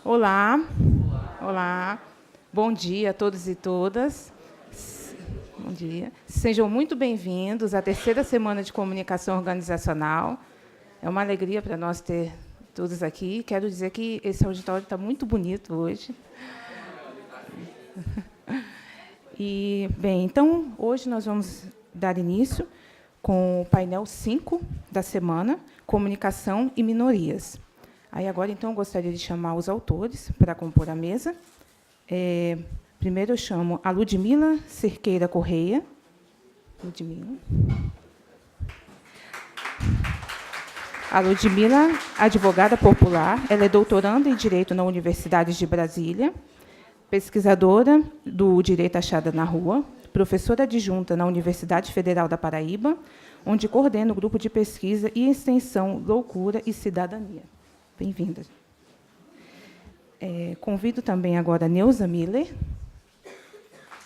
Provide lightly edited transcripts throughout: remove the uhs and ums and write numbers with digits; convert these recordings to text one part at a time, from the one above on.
Olá. Olá. Bom dia a todos e todas. Bom dia. Sejam muito bem-vindos à terceira semana de comunicação organizacional. É uma alegria para nós ter todos aqui. Quero dizer que esse auditório está muito bonito hoje. E, bem, então, hoje nós vamos dar início com o painel 5 da semana, Comunicação e Minorias. Aí, agora, então, eu gostaria de chamar os autores para compor a mesa. Primeiro, eu chamo a Ludmila Cerqueira Correia. Ludmila. A Ludmila, advogada popular, ela é doutoranda em Direito na Universidade de Brasília, pesquisadora do Direito Achado na Rua, professora adjunta na Universidade Federal da Paraíba, onde coordena o grupo de pesquisa e extensão Loucura e Cidadania. Bem-vinda. Convido também agora a Neuza Miller,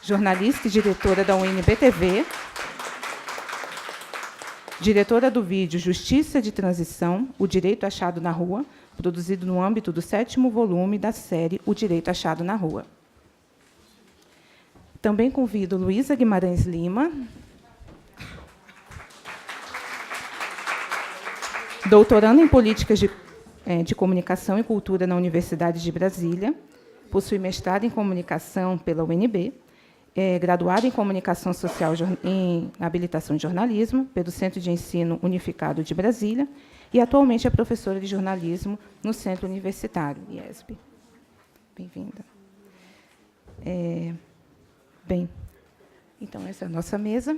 jornalista e diretora da UNB-TV, diretora do vídeo Justiça de Transição, o Direito Achado na Rua, produzido no âmbito do 7º volume da série O Direito Achado na Rua. Também convido Luísa Guimarães Lima, doutoranda em Políticas de Comunicação e Cultura na Universidade de Brasília, possui mestrado em Comunicação pela UNB, graduada em Comunicação Social em Habilitação em Jornalismo pelo Centro de Ensino Unificado de Brasília e atualmente é professora de jornalismo no Centro Universitário, IESB. Bem-vinda. Bem, então, essa é a nossa mesa.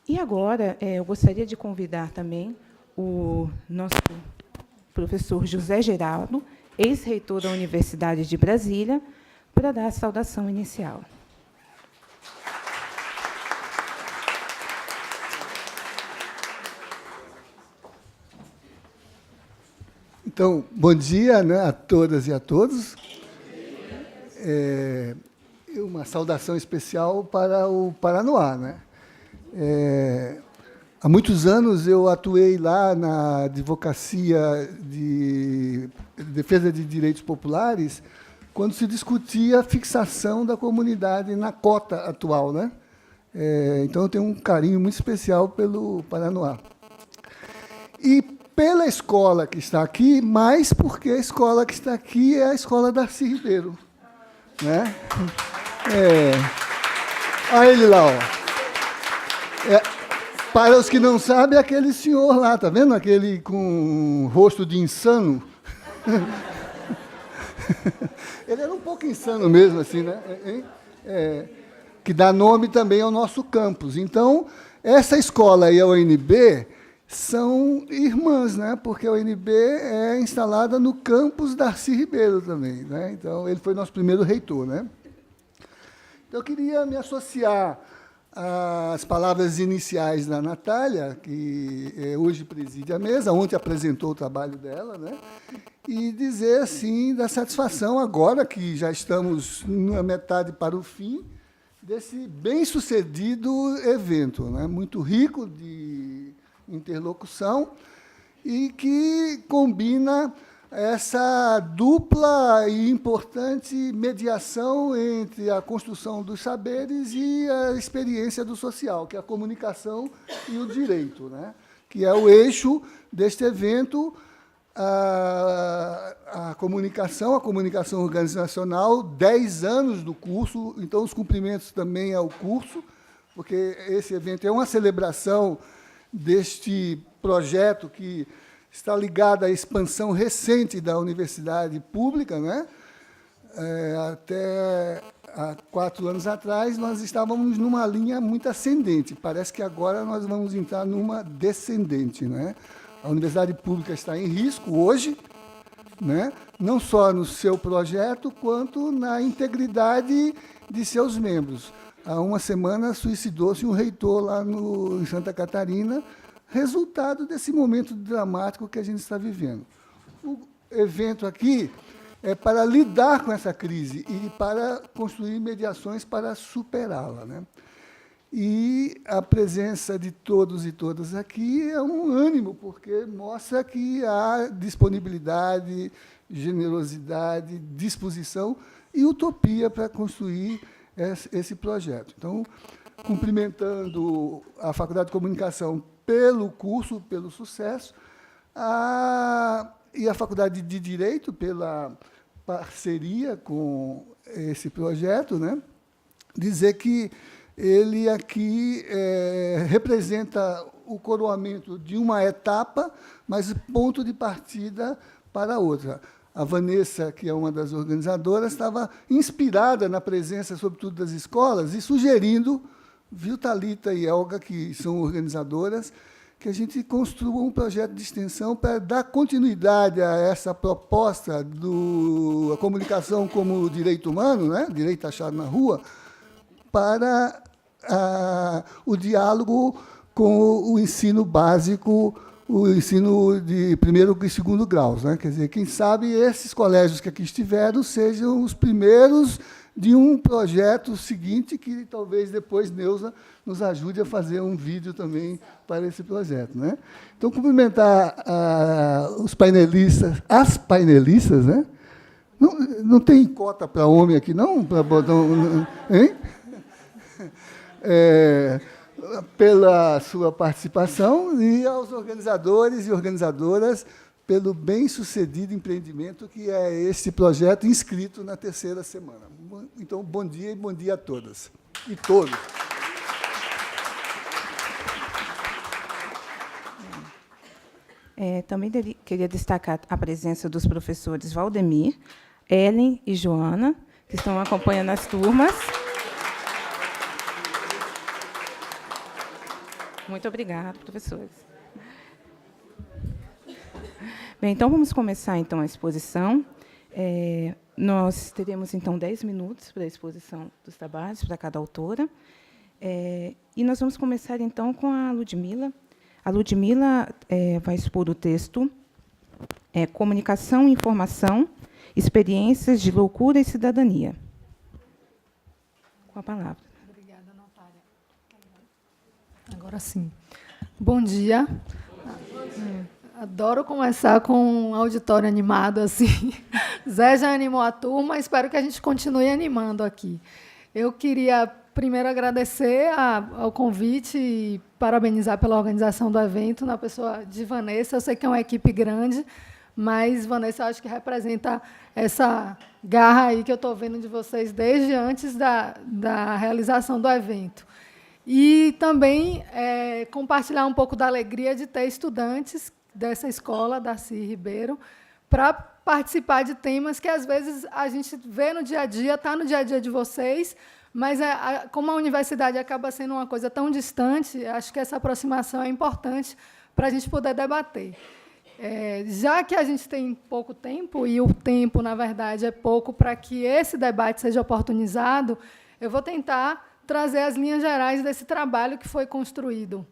E agora, eu gostaria de convidar também o nosso professor José Geraldo, ex-reitor da Universidade de Brasília, para dar a saudação inicial. Então, bom dia, né, a todas e a todos. Uma saudação especial para o Paranoá, né? Há muitos anos eu atuei lá na Advocacia de Defesa de Direitos Populares, quando se discutia a fixação da comunidade na cota atual, né? Então, eu tenho um carinho muito especial pelo Paranoá. E pela escola que está aqui, mais porque a escola que está aqui é a Escola Darcy Ribeiro. Né? Olha ele lá. Para os que não sabem, é aquele senhor lá, está vendo? Aquele com rosto de insano. Ele era um pouco insano mesmo, assim, né? Que dá nome também ao nosso campus. Então, essa escola e a UNB são irmãs, né? Porque a UNB é instalada no campus Darcy Ribeiro também, né? Então, ele foi nosso primeiro reitor, né? Então, eu queria me associar às palavras iniciais da Natália, que hoje preside a mesa, ontem apresentou o trabalho dela, né? E dizer, assim, da satisfação, agora que já estamos na metade para o fim, desse bem-sucedido evento, né? Muito rico de interlocução e que combina essa dupla e importante mediação entre a construção dos saberes e a experiência do social, que é a comunicação e o direito, né? Que é o eixo deste evento, a comunicação organizacional, 10 anos do curso, então os cumprimentos também ao curso, porque esse evento é uma celebração deste projeto que está ligado à expansão recente da universidade pública, né? Até há 4 anos atrás, nós estávamos numa linha muito ascendente. Parece que agora nós vamos entrar numa descendente, né? A universidade pública está em risco hoje, né? Não só no seu projeto, quanto na integridade de seus membros. Há uma semana, suicidou-se um reitor lá em Santa Catarina, resultado desse momento dramático que a gente está vivendo. O evento aqui é para lidar com essa crise e para construir mediações para superá-la, né? E a presença de todos e todas aqui é um ânimo, porque mostra que há disponibilidade generosidade, disposição e utopia para construir esse projeto. Então, cumprimentando a Faculdade de Comunicação pelo curso, pelo sucesso, e a Faculdade de Direito pela parceria com esse projeto, né? Dizer que ele aqui representa o coroamento de uma etapa, mas ponto de partida para outra. A Vanessa, que é uma das organizadoras, estava inspirada na presença, sobretudo, das escolas e sugerindo, viu, Thalita e Elga, que são organizadoras, que a gente construa um projeto de extensão para dar continuidade a essa proposta da comunicação como direito humano, né, direito achado na rua, para o diálogo com o ensino básico, o ensino de primeiro e segundo graus, né? Quer dizer, quem sabe esses colégios que aqui estiveram sejam os primeiros de um projeto seguinte que talvez depois Neuza nos ajude a fazer um vídeo também para esse projeto, né? Então, cumprimentar os painelistas, as painelistas, né? Não tem cota para homem aqui, não? Para botar hein? Pela sua participação e aos organizadores e organizadoras pelo bem-sucedido empreendimento que é esse projeto inscrito na 3ª semana. Então, bom dia e bom dia a todas e todos. Também queria destacar a presença dos professores Valdemir, Ellen e Joana, que estão acompanhando as turmas. Muito obrigada, professores. Bem, então, vamos começar então, a exposição. Nós teremos, então, 10 minutos para a exposição dos trabalhos, para cada autora. E nós vamos começar, então, com a Ludmila. A Ludmila vai expor o texto Comunicação e Informação, Experiências de Loucura e Cidadania. Com a palavra. Obrigada, Natália. Agora sim. Bom dia. Adoro começar com um auditório animado assim. Zé já animou a turma, espero que a gente continue animando aqui. Eu queria primeiro agradecer ao convite e parabenizar pela organização do evento, na pessoa de Vanessa. Eu sei que é uma equipe grande, mas Vanessa, eu acho que representa essa garra aí que eu estou vendo de vocês desde antes da realização do evento. E também compartilhar um pouco da alegria de ter estudantes dessa escola, Darcy Ribeiro, para participar de temas que, às vezes, a gente vê no dia a dia, está no dia a dia de vocês, mas, como a universidade acaba sendo uma coisa tão distante, acho que essa aproximação é importante para a gente poder debater. Já que a gente tem pouco tempo, e o tempo, na verdade, é pouco para que esse debate seja oportunizado, eu vou tentar trazer as linhas gerais desse trabalho que foi construído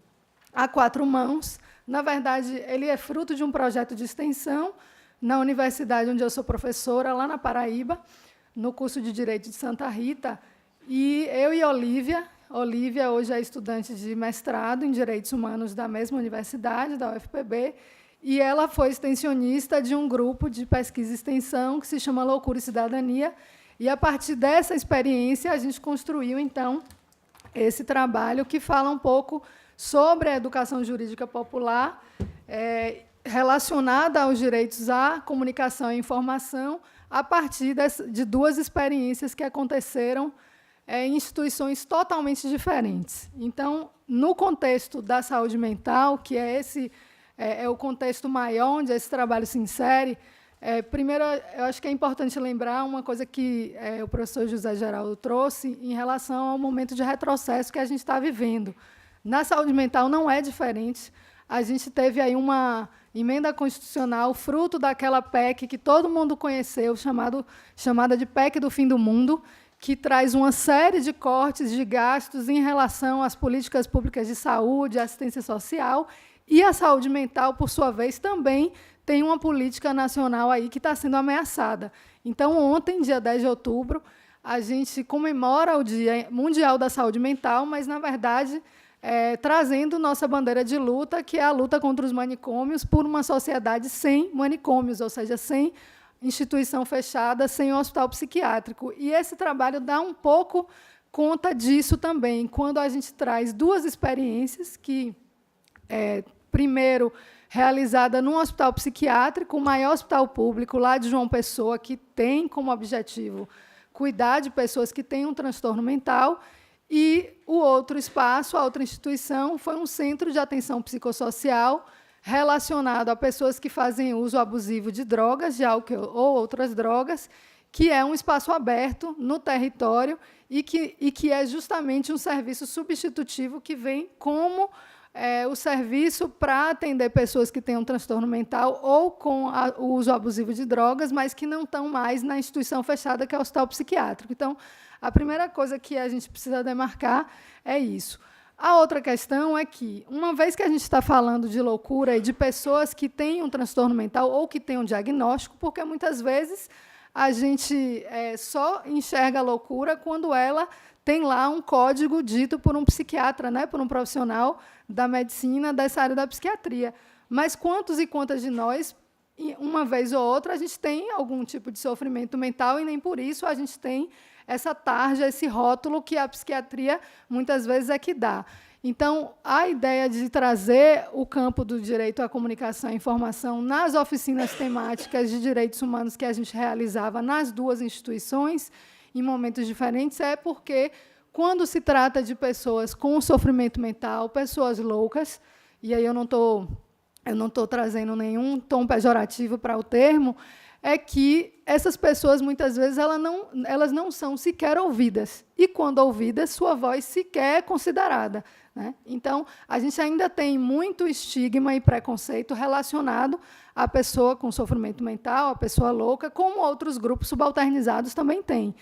a 4 mãos. Na verdade, ele é fruto de um projeto de extensão na universidade onde eu sou professora, lá na Paraíba, no curso de Direito de Santa Rita. E eu e Olívia hoje é estudante de mestrado em Direitos Humanos da mesma universidade, da UFPB, e ela foi extensionista de um grupo de pesquisa e extensão que se chama Loucura e Cidadania, e, a partir dessa experiência, a gente construiu, então, esse trabalho que fala um pouco sobre a educação jurídica popular, relacionada aos direitos à comunicação e informação, a partir de 2 experiências que aconteceram em instituições totalmente diferentes. Então, no contexto da saúde mental, que é o contexto maior onde esse trabalho se insere, primeiro, eu acho que é importante lembrar uma coisa que o professor José Geraldo trouxe em relação ao momento de retrocesso que a gente está vivendo. Na saúde mental não é diferente. A gente teve aí uma emenda constitucional, fruto daquela PEC que todo mundo conheceu, chamada de PEC do fim do mundo, que traz uma série de cortes de gastos em relação às políticas públicas de saúde, assistência social, e a saúde mental, por sua vez, também tem uma política nacional aí que está sendo ameaçada. Então, ontem, dia 10 de outubro, a gente comemora o Dia Mundial da Saúde Mental, mas, na verdade, trazendo nossa bandeira de luta, que é a luta contra os manicômios por uma sociedade sem manicômios, ou seja, sem instituição fechada sem um hospital psiquiátrico. E esse trabalho dá um pouco conta disso também, quando a gente traz duas experiências que, primeiro, realizada num hospital psiquiátrico, o maior hospital público lá de João Pessoa, que tem como objetivo cuidar de pessoas que têm um transtorno mental, e o outro espaço, a outra instituição, foi um centro de atenção psicossocial relacionado a pessoas que fazem uso abusivo de drogas, de álcool ou outras drogas, que é um espaço aberto no território e que é justamente um serviço substitutivo que vem como o serviço para atender pessoas que têm um transtorno mental ou com o uso abusivo de drogas, mas que não estão mais na instituição fechada, que é o hospital psiquiátrico. Então, a primeira coisa que a gente precisa demarcar é isso. A outra questão é que, uma vez que a gente está falando de loucura e de pessoas que têm um transtorno mental ou que têm um diagnóstico, porque muitas vezes a gente só enxerga a loucura quando ela tem lá um código dito por um psiquiatra, né, por um profissional da medicina dessa área da psiquiatria. Mas quantos e quantas de nós, uma vez ou outra, a gente tem algum tipo de sofrimento mental e nem por isso a gente tem essa tarja, esse rótulo que a psiquiatria muitas vezes é que dá. Então, a ideia de trazer o campo do direito à comunicação e informação nas oficinas temáticas de direitos humanos que a gente realizava nas duas instituições, em momentos diferentes, é porque, quando se trata de pessoas com sofrimento mental, pessoas loucas, e aí eu não estou trazendo nenhum tom pejorativo para o termo, é que essas pessoas, muitas vezes, elas não são sequer ouvidas. E, quando ouvidas, sua voz sequer é considerada, né? Então, a gente ainda tem muito estigma e preconceito relacionado à pessoa com sofrimento mental, à pessoa louca, como outros grupos subalternizados também têm.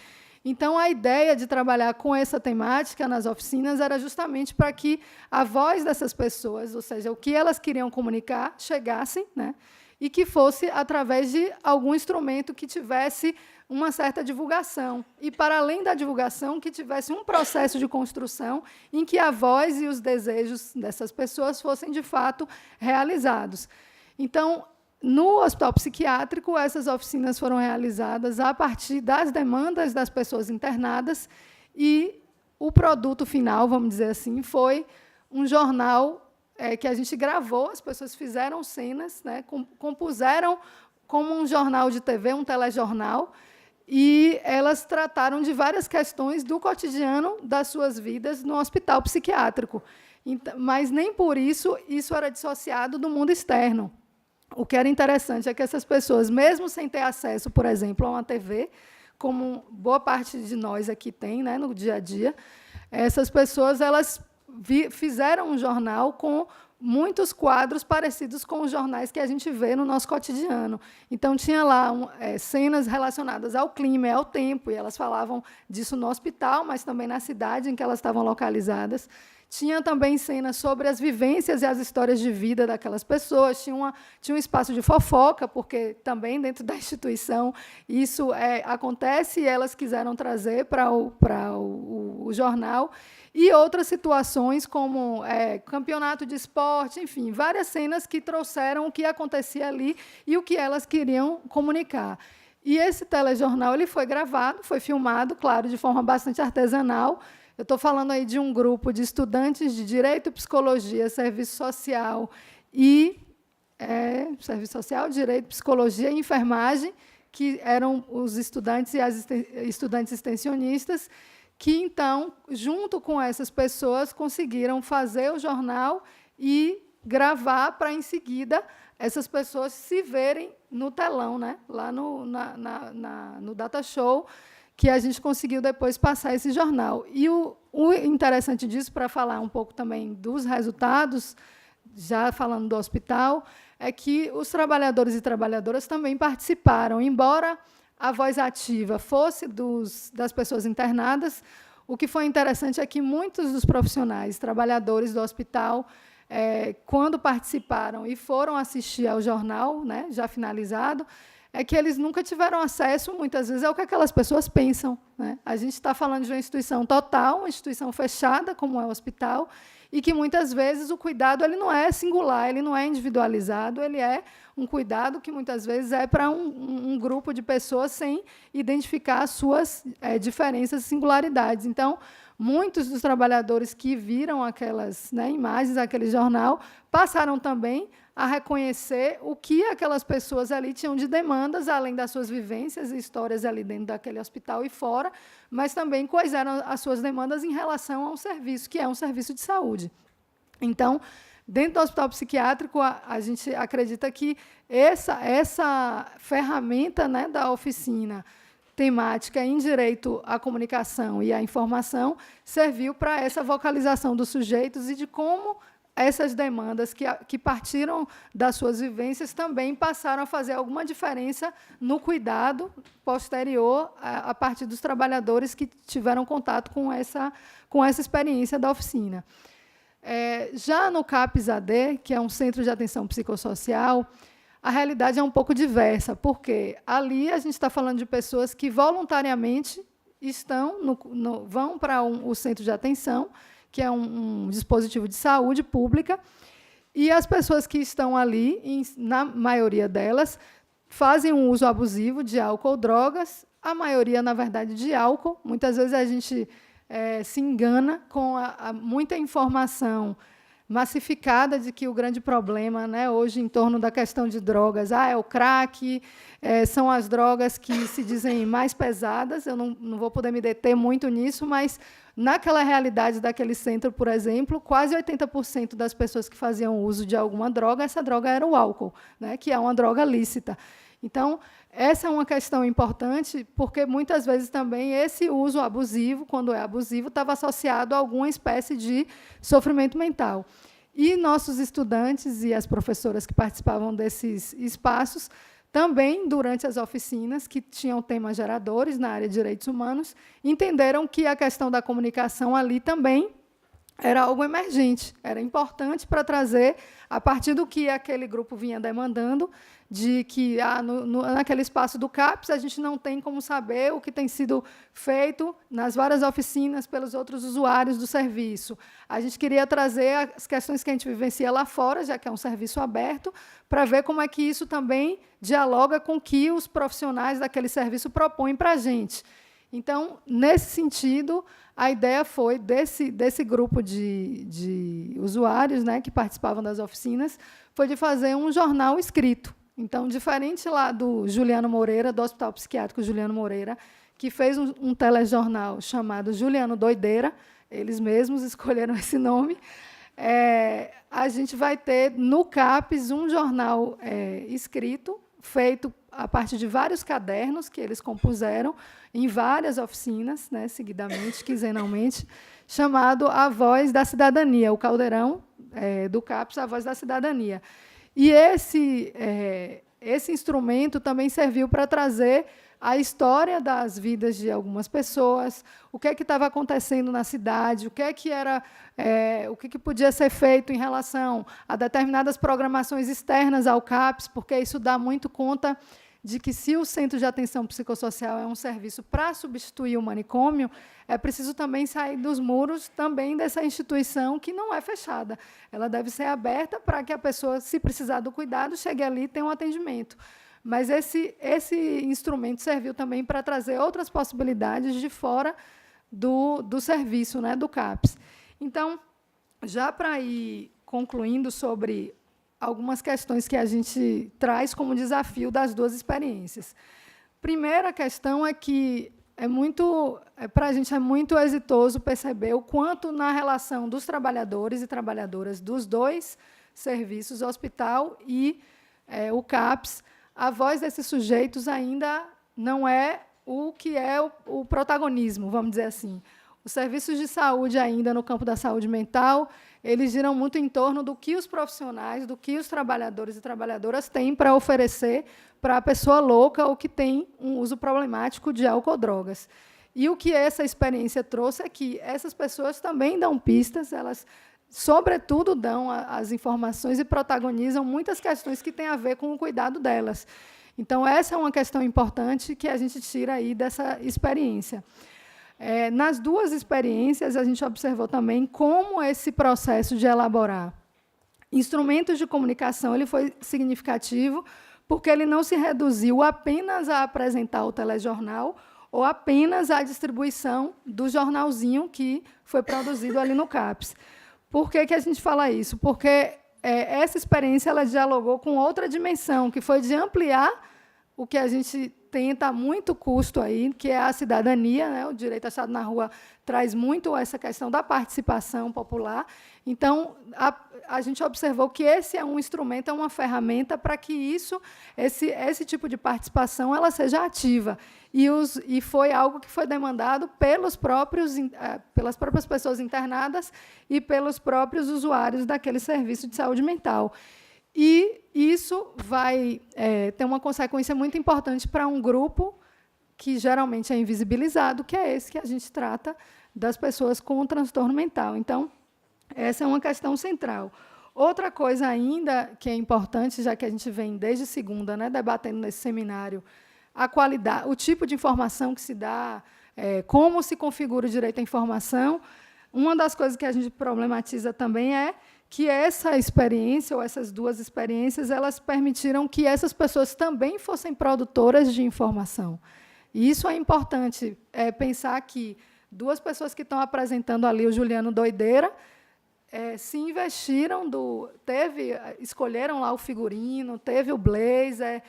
Então, a ideia de trabalhar com essa temática nas oficinas era justamente para que a voz dessas pessoas, ou seja, o que elas queriam comunicar, chegassem, né? E que fosse através de algum instrumento que tivesse uma certa divulgação. E, para além da divulgação, que tivesse um processo de construção em que a voz e os desejos dessas pessoas fossem, de fato, realizados. Então, no hospital psiquiátrico, essas oficinas foram realizadas a partir das demandas das pessoas internadas e o produto final, vamos dizer assim, foi um jornal que a gente gravou, as pessoas fizeram cenas, né, compuseram como um jornal de TV, um telejornal, e elas trataram de várias questões do cotidiano das suas vidas no hospital psiquiátrico. Mas nem por isso era dissociado do mundo externo. O que era interessante é que essas pessoas, mesmo sem ter acesso, por exemplo, a uma TV, como boa parte de nós aqui tem, né, no dia a dia, essas pessoas elas fizeram um jornal com muitos quadros parecidos com os jornais que a gente vê no nosso cotidiano. Então, tinha lá cenas relacionadas ao clima e ao tempo, e elas falavam disso no hospital, mas também na cidade em que elas estavam localizadas. Tinha também cenas sobre as vivências e as histórias de vida daquelas pessoas. Tinha um espaço de fofoca, porque também dentro da instituição isso acontece, e elas quiseram trazer para o jornal. E outras situações, como campeonato de esporte, enfim, várias cenas que trouxeram o que acontecia ali e o que elas queriam comunicar. E esse telejornal ele foi gravado, foi filmado, claro, de forma bastante artesanal. Eu estou falando aí de um grupo de estudantes de Direito, Psicologia, Serviço Social Serviço Social, Direito, Psicologia e Enfermagem, que eram os estudantes e as estudantes extensionistas, que, então, junto com essas pessoas, conseguiram fazer o jornal e gravar para, em seguida, essas pessoas se verem no telão, né? Lá no Data Show, que a gente conseguiu depois passar esse jornal. E o interessante disso, para falar um pouco também dos resultados, já falando do hospital, é que os trabalhadores e trabalhadoras também participaram. Embora a voz ativa fosse das pessoas internadas, o que foi interessante é que muitos dos profissionais, trabalhadores do hospital, quando participaram e foram assistir ao jornal, né, já finalizado, é que eles nunca tiveram acesso, muitas vezes, ao que aquelas pessoas pensam, né? A gente está falando de uma instituição total, uma instituição fechada, como é o hospital, e que, muitas vezes, o cuidado ele não é singular, ele não é individualizado, ele é um cuidado que, muitas vezes, é para um grupo de pessoas sem identificar as suas diferenças e singularidades. Então, muitos dos trabalhadores que viram aquelas, né, imagens, aquele jornal, passaram também a reconhecer o que aquelas pessoas ali tinham de demandas, além das suas vivências e histórias ali dentro daquele hospital e fora, mas também quais eram as suas demandas em relação a um serviço, que é um serviço de saúde. Então, dentro do hospital psiquiátrico, a gente acredita que essa ferramenta, né, da oficina temática em direito à comunicação e à informação serviu para essa vocalização dos sujeitos e de como essas demandas que partiram das suas vivências também passaram a fazer alguma diferença no cuidado posterior a partir dos trabalhadores que tiveram contato com essa experiência da oficina. Já no CAPS-AD, que é um centro de atenção psicossocial, a realidade é um pouco diversa, porque ali a gente está falando de pessoas que voluntariamente vão para o centro de atenção, que é um dispositivo de saúde pública, e as pessoas que estão ali, na maioria delas, fazem um uso abusivo de álcool ou drogas, a maioria, na verdade, de álcool. Muitas vezes a gente se engana com muita informação massificada de que o grande problema, né, hoje em torno da questão de drogas, é o crack, são as drogas que se dizem mais pesadas. Eu não vou poder me deter muito nisso, mas naquela realidade daquele centro, por exemplo, quase 80% das pessoas que faziam uso de alguma droga, essa droga era o álcool, né, que é uma droga lícita. Então, essa é uma questão importante, porque, muitas vezes, também esse uso abusivo, quando é abusivo, estava associado a alguma espécie de sofrimento mental. E nossos estudantes e as professoras que participavam desses espaços, também, durante as oficinas, que tinham temas geradores na área de direitos humanos, entenderam que a questão da comunicação ali também era algo emergente, era importante para trazer, a partir do que aquele grupo vinha demandando, de que naquele espaço do CAPS a gente não tem como saber o que tem sido feito nas várias oficinas pelos outros usuários do serviço. A gente queria trazer as questões que a gente vivencia lá fora, já que é um serviço aberto, para ver como é que isso também dialoga com o que os profissionais daquele serviço propõem para a gente. Então, nesse sentido, a ideia foi desse grupo de usuários, né, que participavam das oficinas, foi de fazer um jornal escrito. Então, diferente lá do Juliano Moreira, do Hospital Psiquiátrico Juliano Moreira, que fez um telejornal chamado Juliano Doideira, eles mesmos escolheram esse nome, a gente vai ter, no CAPS, um jornal escrito, feito a partir de vários cadernos que eles compuseram em várias oficinas, né, seguidamente, quinzenalmente, chamado A Voz da Cidadania, o caldeirão do CAPS, A Voz da Cidadania. E esse instrumento também serviu para trazer a história das vidas de algumas pessoas, o que estava acontecendo na cidade, o que podia ser feito em relação a determinadas programações externas ao CAPS, porque isso dá muito conta de que, se o Centro de Atenção Psicossocial é um serviço para substituir o manicômio, é preciso também sair dos muros também dessa instituição, que não é fechada. Ela deve ser aberta para que a pessoa, se precisar do cuidado, chegue ali e tenha um atendimento. Mas esse instrumento serviu também para trazer outras possibilidades de fora do serviço, né, do CAPS. Então, já para ir concluindo sobre algumas questões que a gente traz como desafio das duas experiências. Primeira questão é que para a gente é muito exitoso perceber o quanto, na relação dos trabalhadores e trabalhadoras dos dois serviços, o hospital e o CAPS, a voz desses sujeitos ainda não é o que é o protagonismo, vamos dizer assim. Os serviços de saúde, ainda no campo da saúde mental, eles giram muito em torno do que os profissionais, do que os trabalhadores e trabalhadoras têm para oferecer para a pessoa louca ou que tem um uso problemático de álcool ou drogas. E o que essa experiência trouxe é que essas pessoas também dão pistas, elas, sobretudo, dão as informações e protagonizam muitas questões que têm a ver com o cuidado delas. Então, essa é uma questão importante que a gente tira aí dessa experiência. Nas duas experiências, a gente observou também como esse processo de elaborar instrumentos de comunicação ele foi significativo, porque ele não se reduziu apenas a apresentar o telejornal ou apenas a distribuição do jornalzinho que foi produzido ali no CAPES. Por que a gente fala isso? Porque essa experiência ela dialogou com outra dimensão, que foi de ampliar o que a gente tenta a muito custo aí, que é a cidadania, né? O direito achado na rua traz muito essa questão da participação popular. Então, a gente observou que esse é um instrumento, é uma ferramenta para que esse tipo de participação ela seja ativa. E foi algo que foi demandado pelas próprias pessoas internadas e pelos próprios usuários daquele serviço de saúde mental. E isso vai ter uma consequência muito importante para um grupo que geralmente é invisibilizado, que é esse que a gente trata das pessoas com transtorno mental. Então, essa é uma questão central. Outra coisa ainda que é importante, já que a gente vem desde segunda, né, debatendo nesse seminário, a qualidade, o tipo de informação que se dá, como se configura o direito à informação. Uma das coisas que a gente problematiza também é que essa experiência, ou essas duas experiências, elas permitiram que essas pessoas também fossem produtoras de informação. E isso é importante, pensar que duas pessoas que estão apresentando ali o Juliano Doideira se investiram, escolheram lá o figurino, teve o blazer,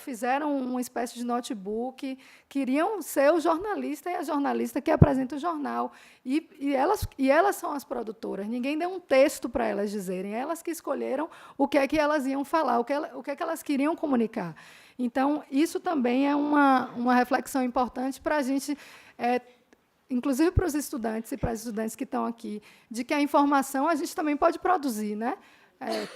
fizeram uma espécie de notebook, queriam ser o jornalista e a jornalista que apresenta o jornal. E elas são as produtoras, ninguém deu um texto para elas dizerem, elas que escolheram o que é que elas iam falar, o que é que elas queriam comunicar. Então, isso também é uma reflexão importante para a gente, inclusive para os estudantes e para as estudantes que estão aqui, de que a informação a gente também pode produzir, né?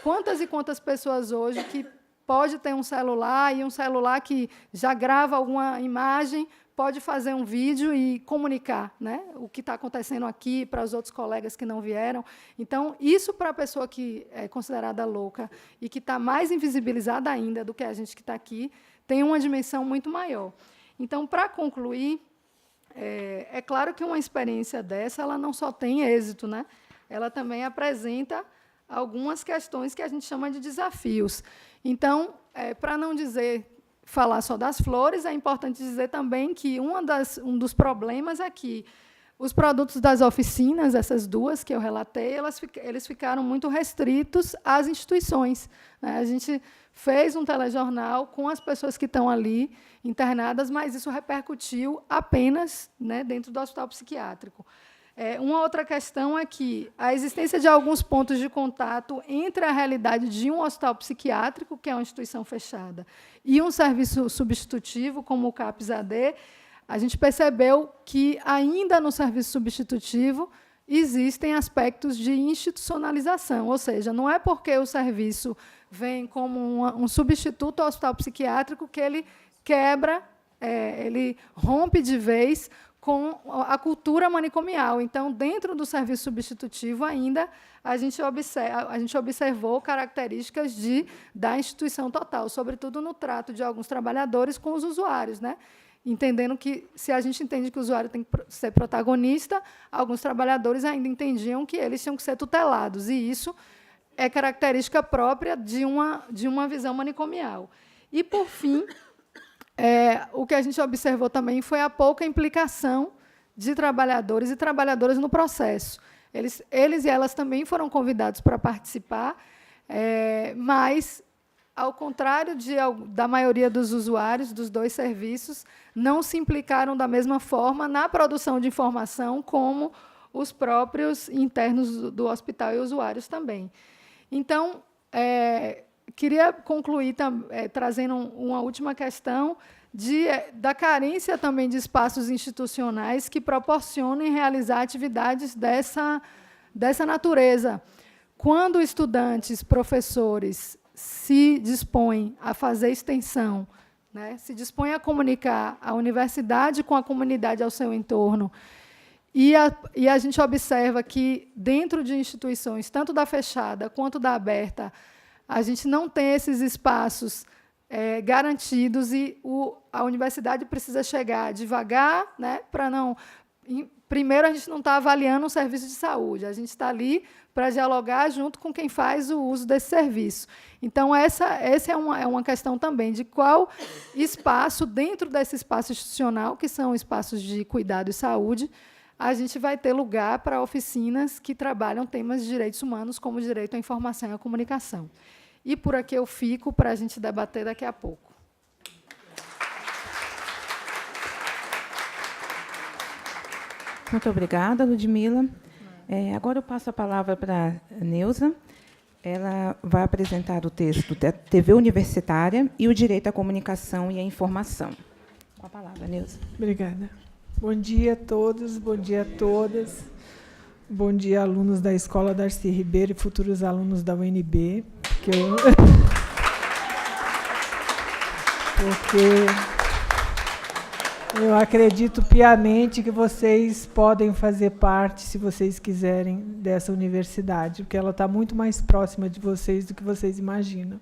Quantas e quantas pessoas hoje que pode ter um celular, e um celular que já grava alguma imagem, pode fazer um vídeo e comunicar, né, o que está acontecendo aqui para os outros colegas que não vieram. Então, isso para a pessoa que é considerada louca e que está mais invisibilizada ainda do que a gente que está aqui, tem uma dimensão muito maior. Então, para concluir, é claro que uma experiência dessa ela não só tem êxito, né, ela também apresenta algumas questões que a gente chama de desafios. Então, para não falar só das flores, é importante dizer também que um dos problemas é que os produtos das oficinas, essas duas que eu relatei, eles ficaram muito restritos às instituições, né? A gente fez um telejornal com as pessoas que estão ali internadas, mas isso repercutiu apenas, né, dentro do hospital psiquiátrico. Uma outra questão é que a existência de alguns pontos de contato entre a realidade de um hospital psiquiátrico, que é uma instituição fechada, e um serviço substitutivo, como o CAPES-AD, a gente percebeu que, ainda no serviço substitutivo, existem aspectos de institucionalização, ou seja, não é porque o serviço vem como um substituto ao hospital psiquiátrico que ele quebra, ele rompe de vez com a cultura manicomial. Então, dentro do serviço substitutivo, ainda a gente observou características da instituição total, sobretudo no trato de alguns trabalhadores com os usuários, né? Entendendo que, se a gente entende que o usuário tem que ser protagonista, alguns trabalhadores ainda entendiam que eles tinham que ser tutelados, e isso é característica própria de uma visão manicomial. E, por fim, o que a gente observou também foi a pouca implicação de trabalhadores e trabalhadoras no processo. Eles e elas também foram convidados para participar, mas, ao contrário da maioria dos usuários dos dois serviços, não se implicaram da mesma forma na produção de informação como os próprios internos do hospital e usuários também. Então, queria concluir trazendo uma última questão da carência também de espaços institucionais que proporcionem realizar atividades dessa natureza. Quando estudantes, professores se dispõem a fazer extensão, né, se dispõem a comunicar a universidade com a comunidade ao seu entorno, e a gente observa que, dentro de instituições, tanto da fechada quanto da aberta, a gente não tem esses espaços garantidos, e a universidade precisa chegar devagar, né, para não... Primeiro, a gente não está avaliando um serviço de saúde, a gente está ali para dialogar junto com quem faz o uso desse serviço. Então, essa é uma questão também de qual espaço, dentro desse espaço institucional, que são espaços de cuidado e saúde, a gente vai ter lugar para oficinas que trabalham temas de direitos humanos, como o direito à informação e à comunicação. E por aqui eu fico para a gente debater daqui a pouco. Muito obrigada, Ludmila. Agora eu passo a palavra para a Neuza. Ela vai apresentar o texto da TV Universitária e o Direito à Comunicação e à Informação. Com a palavra, Neuza. Obrigada. Bom dia a todos, bom dia a todas. Bom dia, alunos da Escola Darcy Ribeiro e futuros alunos da UNB. Porque eu acredito piamente que vocês podem fazer parte, se vocês quiserem, dessa universidade, porque ela está muito mais próxima de vocês do que vocês imaginam.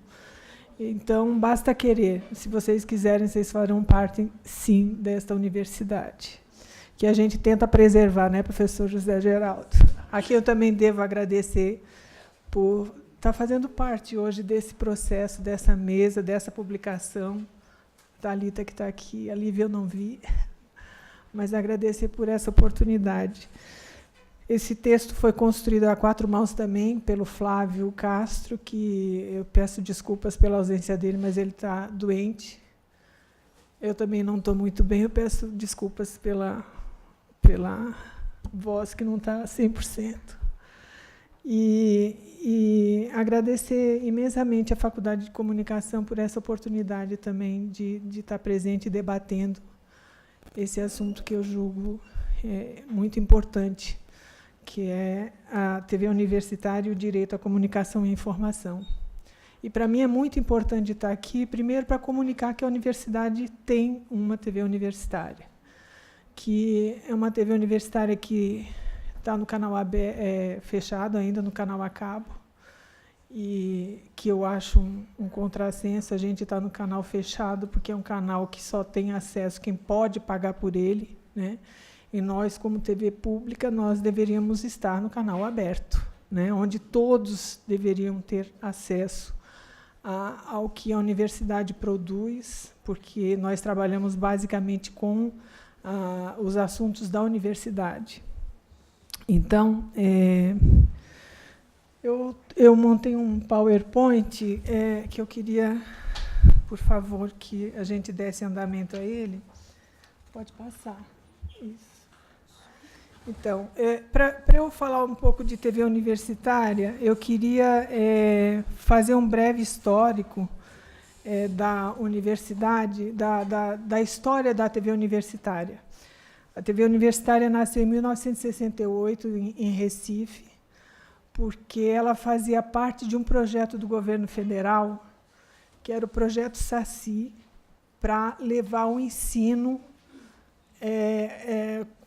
Então, basta querer. Se vocês quiserem, vocês farão parte, sim, desta universidade, que a gente tenta preservar, né, professor José Geraldo? Aqui eu também devo agradecer por estar fazendo parte hoje desse processo, dessa mesa, dessa publicação. Thalita, que está aqui, a Lívia eu não vi, mas agradecer por essa oportunidade. Esse texto foi construído a 4 mãos também pelo Flávio Castro, que eu peço desculpas pela ausência dele, mas ele está doente. Eu também não estou muito bem, eu peço desculpas pela voz que não está 100%. E agradecer imensamente à Faculdade de Comunicação por essa oportunidade também de estar presente e debatendo esse assunto que eu julgo muito importante, que é a TV Universitária e o Direito à Comunicação e Informação. E, para mim, é muito importante estar aqui, primeiro, para comunicar que a universidade tem uma TV universitária, que é uma TV universitária que está no canal fechado ainda, no canal a cabo, e que eu acho um contrassenso a gente estar no canal fechado, porque é um canal que só tem acesso quem pode pagar por ele, né? E nós, como TV pública, nós deveríamos estar no canal aberto, né? Onde todos deveriam ter acesso ao que a universidade produz, porque nós trabalhamos basicamente com os assuntos da universidade. Então, eu montei um PowerPoint que eu queria, por favor, que a gente desse andamento a ele. Pode passar. Isso. Então, para eu falar um pouco de TV universitária, eu queria fazer um breve histórico da universidade, da história da TV universitária. A TV universitária nasceu em 1968, em Recife, porque ela fazia parte de um projeto do governo federal, que era o projeto Saci, para levar o ensino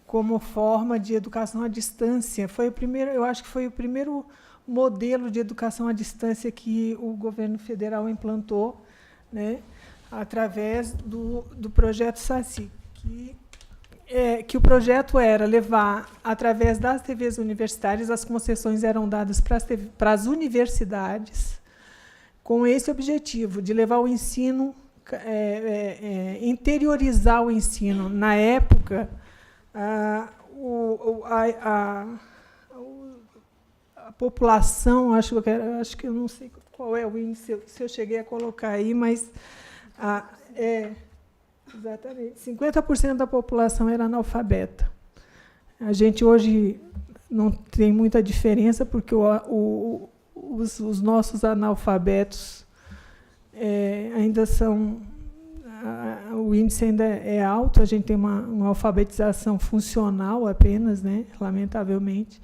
como forma de educação à distância. Foi o primeiro, eu acho que foi o primeiro modelo de educação à distância que o governo federal implantou, né, através do projeto Saci, que o projeto era levar, através das TVs universitárias, as concessões eram dadas para as universidades, com esse objetivo, de levar o ensino, interiorizar o ensino. Na época, a população, acho que eu não sei qual é o índice, se eu cheguei a colocar aí, mas exatamente, 50% da população era analfabeta. A gente hoje não tem muita diferença, porque os nossos analfabetos ainda são... O índice ainda é alto, a gente tem uma alfabetização funcional apenas, né, lamentavelmente.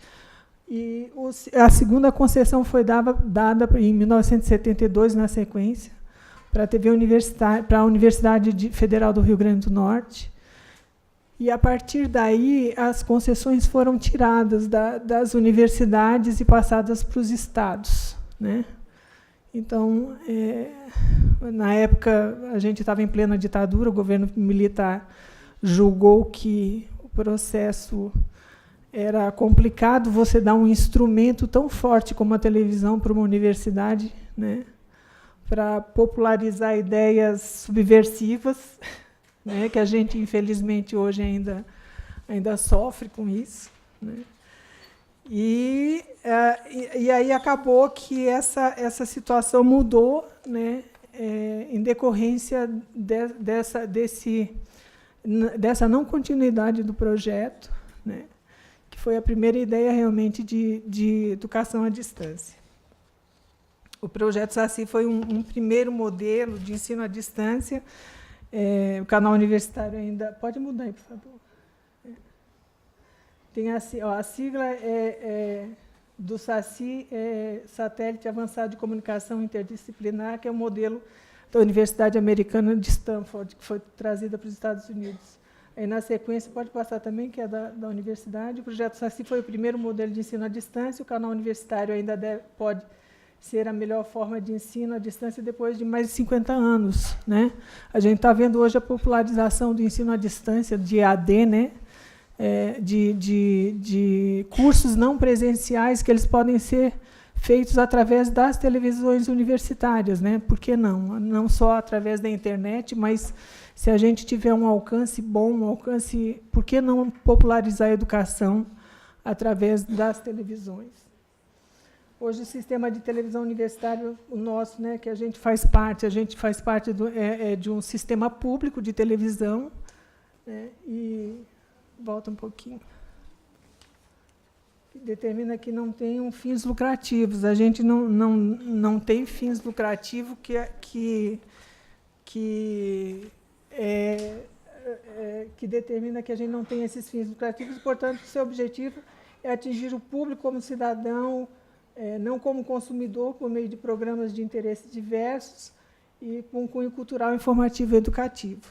E a segunda concessão foi dada em 1972, na sequência, para a TV universitária, para a Universidade Federal do Rio Grande do Norte. E, a partir daí, as concessões foram tiradas das universidades e passadas para os estados, né? Então, na época, a gente estava em plena ditadura, o governo militar julgou que o processo era complicado, você dar um instrumento tão forte como a televisão para uma universidade, né, para popularizar ideias subversivas, né, que a gente, infelizmente, hoje ainda sofre com isso, né. E aí acabou que essa situação mudou, né, em decorrência dessa não continuidade do projeto, né, que foi a primeira ideia realmente de educação à distância. O projeto Saci foi um primeiro modelo de ensino à distância. O canal universitário ainda... Pode mudar aí, por favor. Tem a sigla do Saci, Satélite Avançado de Comunicação Interdisciplinar, que é o modelo da Universidade Americana de Stanford, que foi trazida para os Estados Unidos. Aí, na sequência, pode passar também, que é da universidade. O projeto Saci foi o primeiro modelo de ensino à distância. O canal universitário ainda pode ser a melhor forma de ensino à distância depois de mais de 50 anos, né? A gente está vendo hoje a popularização do ensino à distância, de EAD, né? De cursos não presenciais que eles podem ser feitos através das televisões universitárias, né? Por que não? Não só através da internet, mas se a gente tiver um alcance bom, por que não popularizar a educação através das televisões? Hoje o sistema de televisão universitário, o nosso, né, que a gente faz parte de um sistema público de televisão, né, e volta um pouquinho. Determina que não tenham fins lucrativos. A gente não tem fins lucrativos que determina que a gente não tem esses fins lucrativos, portanto, o seu objetivo é atingir o público como cidadão, não como consumidor, por meio de programas de interesse diversos e com cunho cultural, informativo e educativo.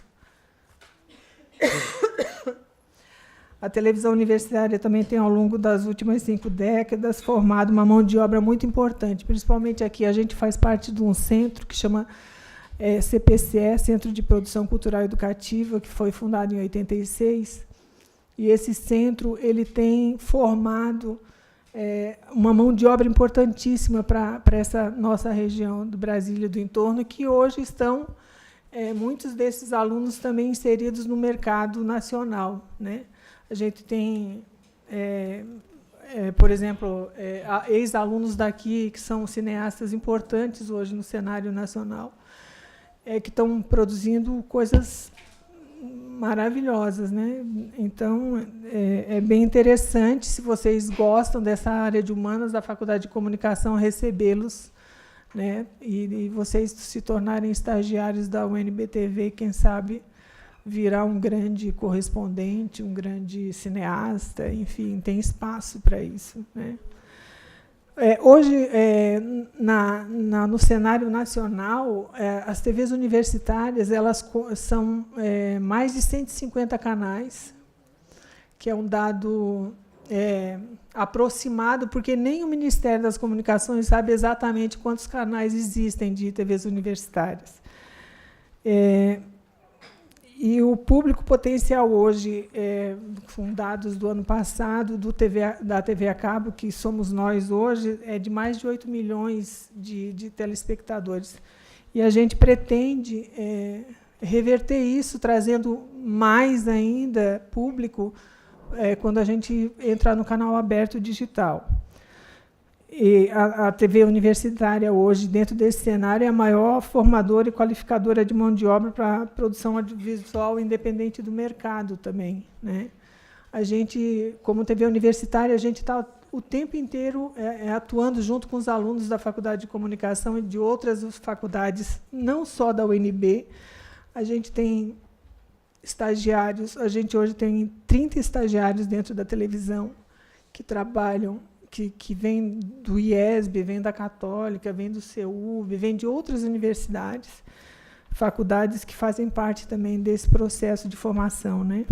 A televisão universitária também tem, ao longo das últimas 5 décadas, formado uma mão de obra muito importante, principalmente aqui. A gente faz parte de um centro que chama CPCE, Centro de Produção Cultural e Educativa, que foi fundado em 86. E esse centro ele tem formado uma mão de obra importantíssima para essa nossa região do Brasil e do entorno, que hoje estão, muitos desses alunos também inseridos no mercado nacional, né? A gente tem, por exemplo, ex-alunos daqui, que são cineastas importantes hoje no cenário nacional, que estão produzindo coisas maravilhosas, né? Então, é bem interessante, se vocês gostam dessa área de humanas da Faculdade de Comunicação, recebê-los, né? E vocês se tornarem estagiários da UNB-TV, quem sabe virar um grande correspondente, um grande cineasta, enfim, tem espaço para isso, né? Hoje, no cenário nacional, as TVs universitárias são mais de 150 canais, que é um dado aproximado, porque nem o Ministério das Comunicações sabe exatamente quantos canais existem de TVs universitárias. E o público potencial hoje, com dados do ano passado, da TV a cabo, que somos nós hoje, é de mais de 8 milhões de telespectadores. E a gente pretende reverter isso, trazendo mais ainda público quando a gente entrar no canal aberto digital. E a TV universitária hoje, dentro desse cenário, é a maior formadora e qualificadora de mão de obra para a produção audiovisual independente do mercado também, né? A gente, como TV universitária, a gente está o tempo inteiro atuando junto com os alunos da Faculdade de Comunicação e de outras faculdades, não só da UNB. A gente tem estagiários, a gente hoje tem 30 estagiários dentro da televisão que trabalham, que vem do IESB, vem da Católica, vem do CEUB, vem de outras universidades, faculdades que fazem parte também desse processo de formação, né?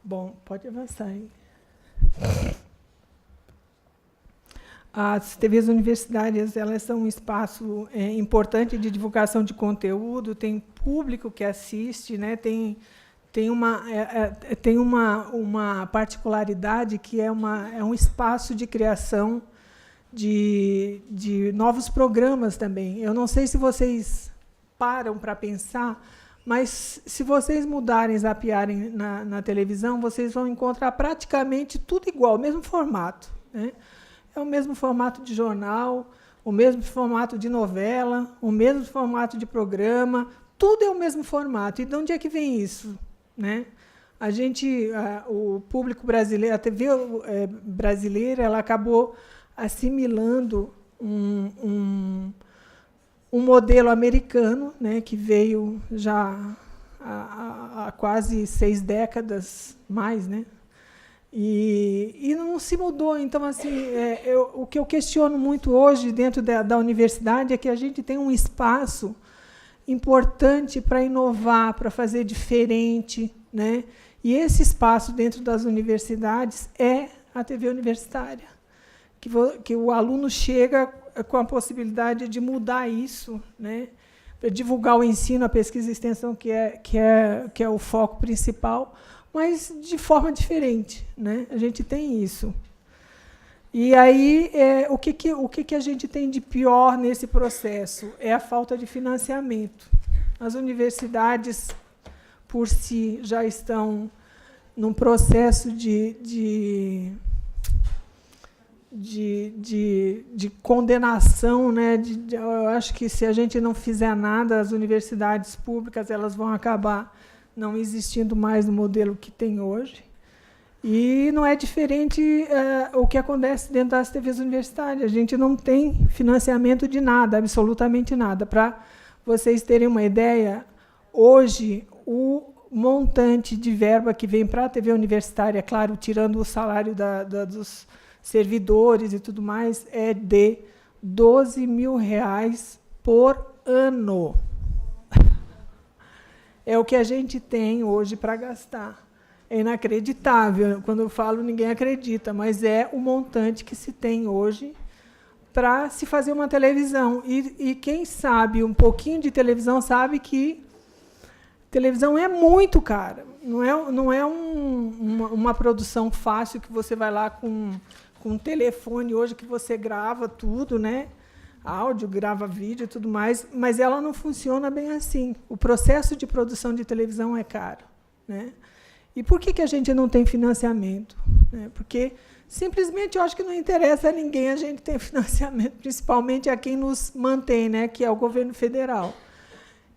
Bom, pode avançar aí. As TVs universitárias, elas são um espaço importante de divulgação de conteúdo, tem público que assiste, né? Tem uma particularidade que é um espaço de criação de novos programas também. Eu não sei se vocês param para pensar, mas se vocês mudarem, zapearem na televisão, vocês vão encontrar praticamente tudo igual, o mesmo formato, né? É o mesmo formato de jornal, o mesmo formato de novela, o mesmo formato de programa, tudo é o mesmo formato. E de onde é que vem isso, né? O público brasileiro, a TV brasileira, ela acabou assimilando um modelo americano, né, que veio já há quase 6 décadas mais, né? E não se mudou. Então, assim, o que eu questiono muito hoje dentro da universidade é que a gente tem um espaço importante para inovar, para fazer diferente, né? E esse espaço dentro das universidades é a TV universitária, que o aluno chega com a possibilidade de mudar isso, né? Para divulgar o ensino, a pesquisa e extensão, que é o foco principal, mas de forma diferente, né? A gente tem isso. E aí, o que a gente tem de pior nesse processo? É a falta de financiamento. As universidades, por si, já estão num processo de condenação, né? Eu acho que, se a gente não fizer nada, as universidades públicas elas vão acabar não existindo mais no modelo que tem hoje. E não é diferente o que acontece dentro das TVs universitárias. A gente não tem financiamento de nada, absolutamente nada. Para vocês terem uma ideia, hoje, o montante de verba que vem para a TV universitária, claro, tirando o salário dos servidores e tudo mais, é de R$ 12 mil por ano. É o que a gente tem hoje para gastar. É inacreditável. Quando eu falo, ninguém acredita, mas é o montante que se tem hoje para se fazer uma televisão. E quem sabe um pouquinho de televisão sabe que televisão é muito cara. Não é uma produção fácil que você vai lá com um telefone hoje que você grava tudo, né? Áudio, grava vídeo e tudo mais, mas ela não funciona bem assim. O processo de produção de televisão é caro, né? E por que a gente não tem financiamento? Porque, simplesmente, eu acho que não interessa a ninguém a gente ter financiamento, principalmente a quem nos mantém, né, que é o governo federal.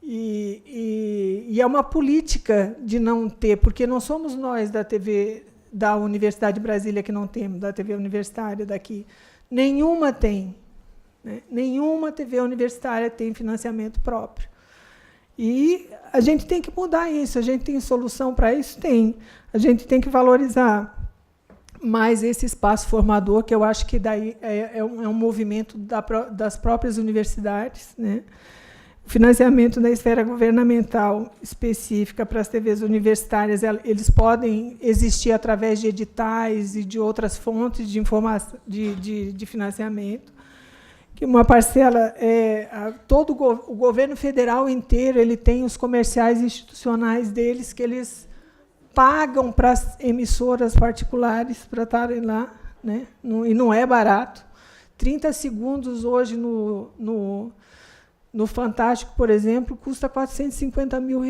E é uma política de não ter, porque não somos nós da TV da Universidade de Brasília que não temos, da TV universitária daqui. Nenhuma tem. Né? Nenhuma TV universitária tem financiamento próprio. E a gente tem que mudar isso. A gente tem solução para isso? Tem. A gente tem que valorizar mais esse espaço formador, que eu acho que daí é um movimento das próprias universidades, né? O financiamento da esfera governamental específica para as TVs universitárias, eles podem existir através de editais e de outras fontes de informação, de financiamento. Que uma parcela, todo o governo federal inteiro, ele tem os comerciais institucionais deles, que eles pagam para as emissoras particulares para estarem lá, né? E não é barato. 30 segundos hoje no Fantástico, por exemplo, custa R$ 450 mil.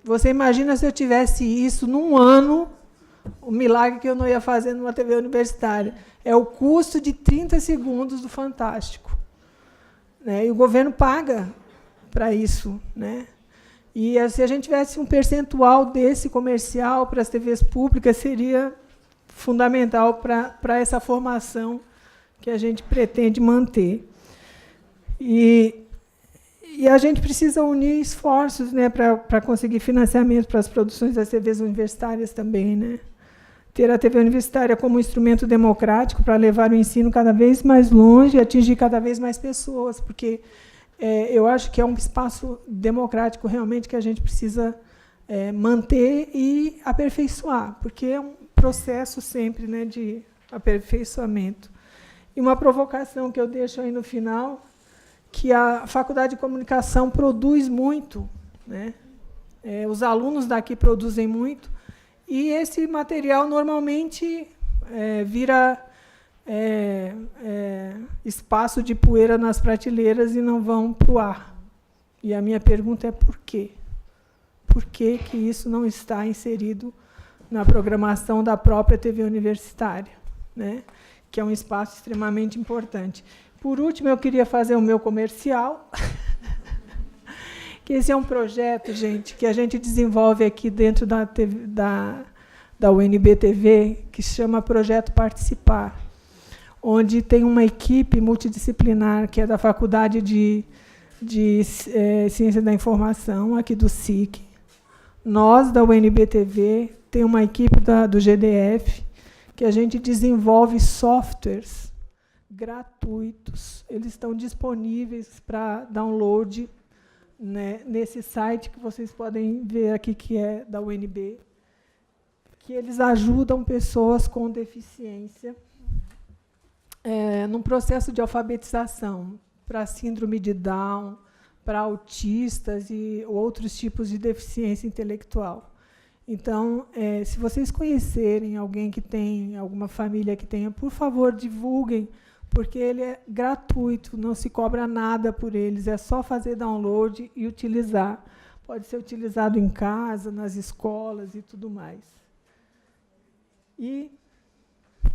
Você imagina se eu tivesse isso num ano, o milagre que eu não ia fazer numa TV universitária. É o custo de 30 segundos do Fantástico. Né? E o governo paga para isso. Né? E se a gente tivesse um percentual desse comercial para as TVs públicas, seria fundamental para essa formação que a gente pretende manter. E a gente precisa unir esforços, né, para conseguir financiamento para as produções das TVs universitárias também, né? Ter a TV universitária como instrumento democrático para levar o ensino cada vez mais longe e atingir cada vez mais pessoas, porque eu acho que é um espaço democrático realmente que a gente precisa manter e aperfeiçoar, porque é um processo sempre, né, de aperfeiçoamento. E uma provocação que eu deixo aí no final, que a Faculdade de Comunicação produz muito, né? Os alunos daqui produzem muito, e esse material normalmente vira espaço de poeira nas prateleiras e não vão para o ar. E a minha pergunta é por quê? Por que que isso não está inserido na programação da própria TV universitária, né? Que é um espaço extremamente importante. Por último, eu queria fazer o meu comercial, que esse é um projeto, gente, que a gente desenvolve aqui dentro da UNB TV, que se chama Projeto Participar, onde tem uma equipe multidisciplinar, que é da Faculdade de Ciência da Informação, aqui do SIC. Nós, da UNB TV, tem uma equipe do GDF, que a gente desenvolve softwares gratuitos. Eles estão disponíveis para download, né, nesse site que vocês podem ver aqui, que é da UNB, que eles ajudam pessoas com deficiência num processo de alfabetização para síndrome de Down, para autistas e outros tipos de deficiência intelectual. Então, se vocês conhecerem alguém que tem, alguma família que tenha, por favor, divulguem, porque ele é gratuito, não se cobra nada por eles, é só fazer download e utilizar. Pode ser utilizado em casa, nas escolas e tudo mais. E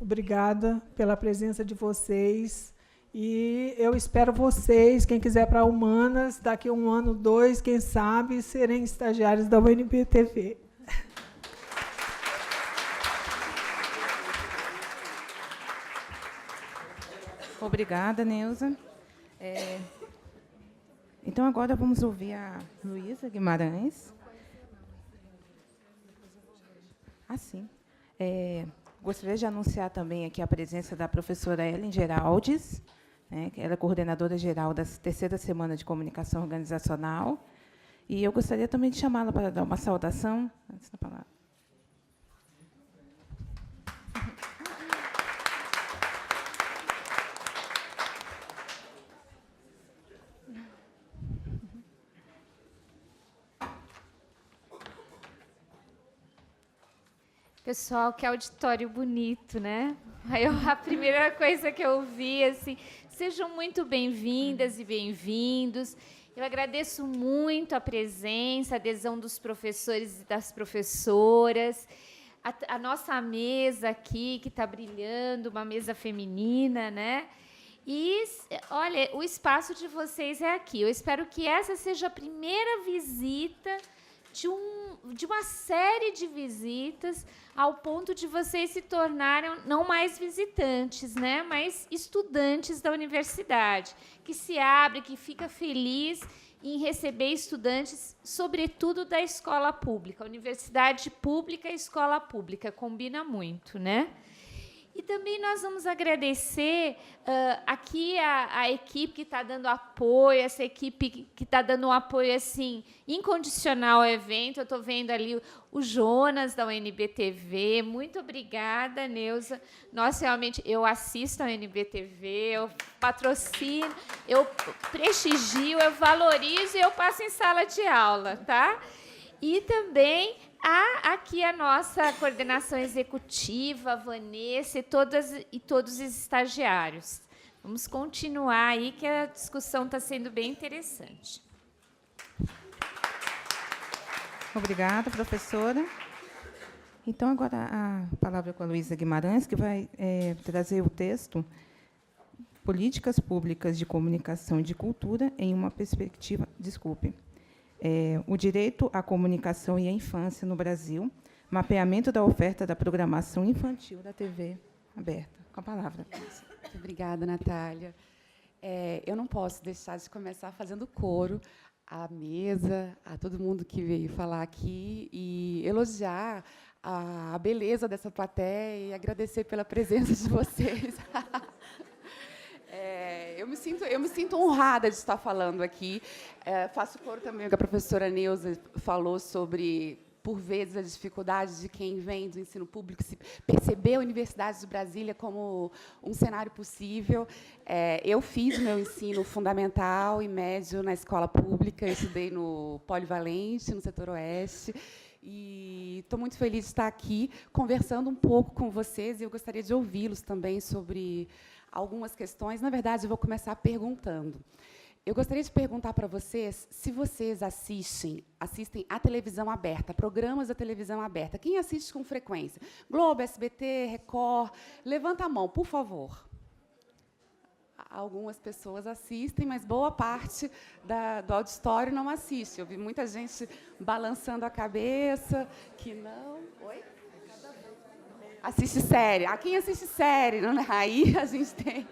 obrigada pela presença de vocês. E eu espero vocês, quem quiser para Humanas, daqui a 1 ano, 2, quem sabe, serem estagiários da UNB TV. Obrigada, Neuza. Então, agora vamos ouvir a Luísa Guimarães. Sim. Gostaria de anunciar também aqui a presença da professora Ellen Geraldes, né, que ela é coordenadora geral da 3ª Semana de Comunicação Organizacional. E eu gostaria também de chamá-la para dar uma saudação. Antes da palavra. Pessoal, que auditório bonito, né? A primeira coisa que eu vi, assim, sejam muito bem-vindas e bem-vindos. Eu agradeço muito a presença, a adesão dos professores e das professoras, a nossa mesa aqui, que está brilhando, uma mesa feminina, né? E, olha, o espaço de vocês é aqui. Eu espero que essa seja a primeira visita de uma série de visitas, ao ponto de vocês se tornarem não mais visitantes, né, mas estudantes da universidade, que se abre, que fica feliz em receber estudantes, sobretudo da escola pública. Universidade pública e escola pública, combina muito, né? E também nós vamos agradecer aqui a equipe que está dando apoio, essa equipe que está dando um apoio assim, incondicional ao evento. Eu estou vendo ali o Jonas, da UNB TV. Muito obrigada, Neuza. Nós, realmente, eu assisto a UNB TV, eu patrocino, eu prestigio, eu valorizo e eu passo em sala de aula, tá? E também aqui a nossa coordenação executiva, a Vanessa e todos os estagiários. Vamos continuar aí, que a discussão está sendo bem interessante. Obrigada, professora. Então, agora a palavra é com a Luísa Guimarães, que vai trazer o texto Políticas Públicas de Comunicação e de Cultura em uma perspectiva... Desculpe. O direito à comunicação e à infância no Brasil, mapeamento da oferta da programação infantil da TV aberta. Com a palavra. Muito obrigada, Natália. Eu não posso deixar de começar fazendo coro à mesa, a todo mundo que veio falar aqui e elogiar a beleza dessa plateia e agradecer pela presença de vocês. Eu me sinto honrada de estar falando aqui. Faço coro também o que a professora Neuza falou sobre por vezes, a dificuldade de quem vem do ensino público se perceber a Universidade de Brasília como um cenário possível. Eu fiz meu ensino fundamental e médio na escola pública, estudei no Polivalente, no setor oeste, e estou muito feliz de estar aqui conversando um pouco com vocês, e eu gostaria de ouvi-los também sobre algumas questões. Na verdade, eu vou começar perguntando. Eu gostaria de perguntar para vocês se vocês assistem à televisão aberta, programas da televisão aberta. Quem assiste com frequência? Globo, SBT, Record? Levanta a mão, por favor. Algumas pessoas assistem, mas boa parte do auditório não assiste. Eu vi muita gente balançando a cabeça, que não... Oi? Assiste série. Quem assiste série? Não, né? Aí a gente tem...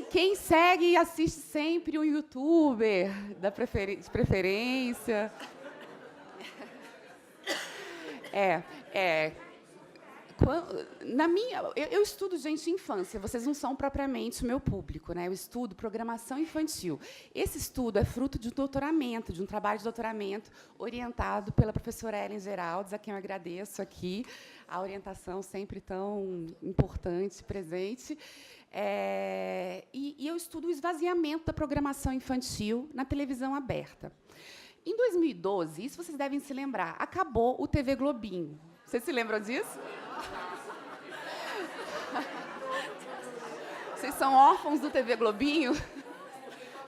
Quem segue e assiste sempre um youtuber de preferência? Eu estudo gente infância, vocês não são propriamente o meu público, né? Eu estudo programação infantil. Esse estudo é fruto de um doutoramento, de um trabalho de doutoramento orientado pela professora Ellen Geraldes, a quem eu agradeço aqui, a orientação sempre tão importante, presente. E eu estudo o esvaziamento da programação infantil na televisão aberta. Em 2012, isso vocês devem se lembrar, acabou o TV Globinho. Vocês se lembram disso? Vocês são órfãos do TV Globinho?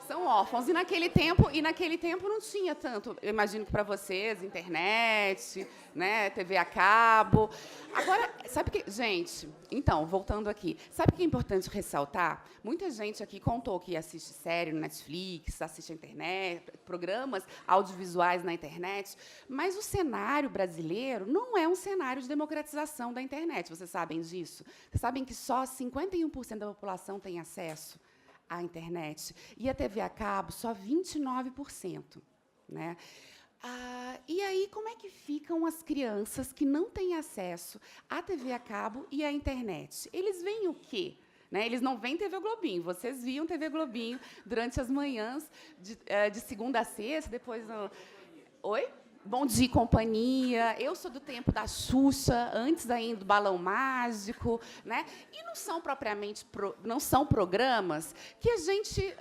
São órfãos. E naquele tempo não tinha tanto, eu imagino que para vocês, internet, né, TV a cabo. Agora, sabe que, gente, então, voltando aqui, sabe o que é importante ressaltar? Muita gente aqui contou que assiste série no Netflix, assiste a internet, programas audiovisuais na internet, mas o cenário brasileiro não é um cenário de democratização da internet. Vocês sabem disso? Vocês sabem que só 51% da população tem acesso à internet, e a TV a cabo só 29%. Né? E aí, como é que ficam as crianças que não têm acesso à TV a cabo e à internet? Eles veem o quê? Né? Eles não veem TV Globinho. Vocês viam TV Globinho durante as manhãs, de segunda a sexta, depois... Oi? Bom Dia e Companhia, eu sou do tempo da Xuxa, antes ainda do Balão Mágico, né? E não são propriamente não são programas que a gente,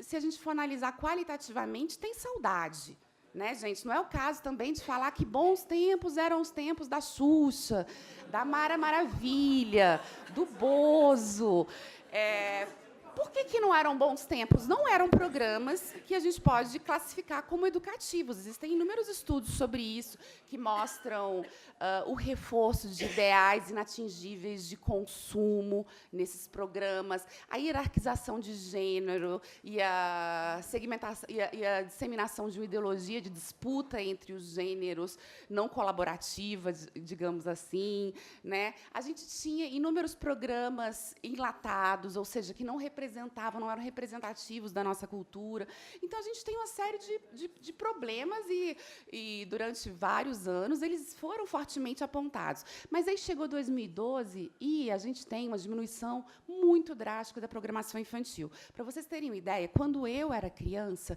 se a gente for analisar qualitativamente, tem saudade, né, gente? Não é o caso também de falar que bons tempos eram os tempos da Xuxa, da Mara Maravilha, do Bozo. Por que não eram bons tempos? Não eram programas que a gente pode classificar como educativos. Existem inúmeros estudos sobre isso que mostram o reforço de ideais inatingíveis de consumo nesses programas, a hierarquização de gênero e a segmentação e a disseminação de uma ideologia de disputa entre os gêneros não colaborativa, digamos assim, né? A gente tinha inúmeros programas enlatados, ou seja, que não eram representativos da nossa cultura. Então, a gente tem uma série de problemas e, durante vários anos, eles foram fortemente apontados. Mas aí chegou 2012 e a gente tem uma diminuição muito drástica da programação infantil. Para vocês terem uma ideia, quando eu era criança,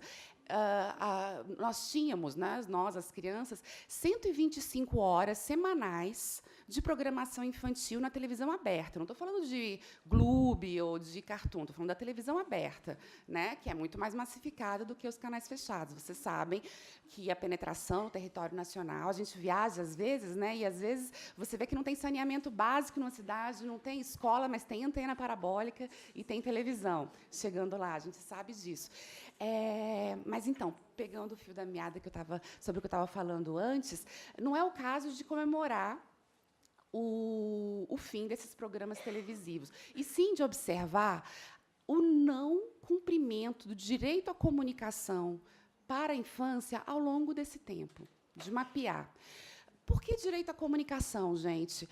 nós tínhamos, né, nós, as crianças, 125 horas semanais de programação infantil na televisão aberta. Não estou falando de Gloob ou de Cartoon, estou falando da televisão aberta, né, que é muito mais massificada do que os canais fechados. Vocês sabem que a penetração no território nacional, a gente viaja às vezes, né, e às vezes você vê que não tem saneamento básico numa cidade, não tem escola, mas tem antena parabólica e tem televisão chegando lá. A gente sabe disso. Mas, então, pegando o fio da meada sobre o que eu estava falando antes, não é o caso de comemorar o fim desses programas televisivos, e sim de observar o não cumprimento do direito à comunicação para a infância ao longo desse tempo, de mapear. Por que direito à comunicação, gente?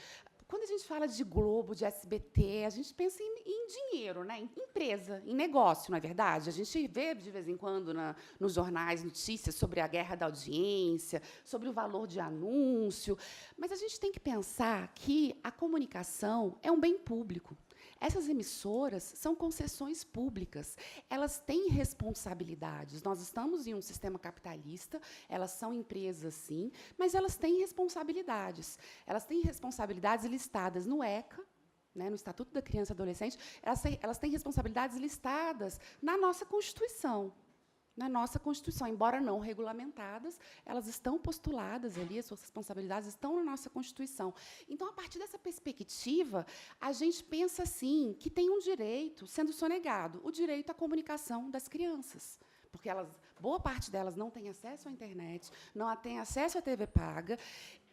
Quando a gente fala de Globo, de SBT, a gente pensa em dinheiro, né? Em empresa, em negócio, não é verdade? A gente vê, de vez em quando, nos jornais, notícias sobre a guerra da audiência, sobre o valor de anúncio. Mas a gente tem que pensar que a comunicação é um bem público. Essas emissoras são concessões públicas, elas têm responsabilidades. Nós estamos em um sistema capitalista, elas são empresas, sim, mas elas têm responsabilidades. Elas têm responsabilidades listadas no ECA, né, no Estatuto da Criança e Adolescente, elas têm responsabilidades listadas na nossa Constituição. Na nossa Constituição, embora não regulamentadas, elas estão postuladas ali, as suas responsabilidades estão na nossa Constituição. Então, a partir dessa perspectiva, a gente pensa, assim, que tem um direito sendo sonegado, o direito à comunicação das crianças. Porque boa parte delas não tem acesso à internet, não tem acesso à TV paga,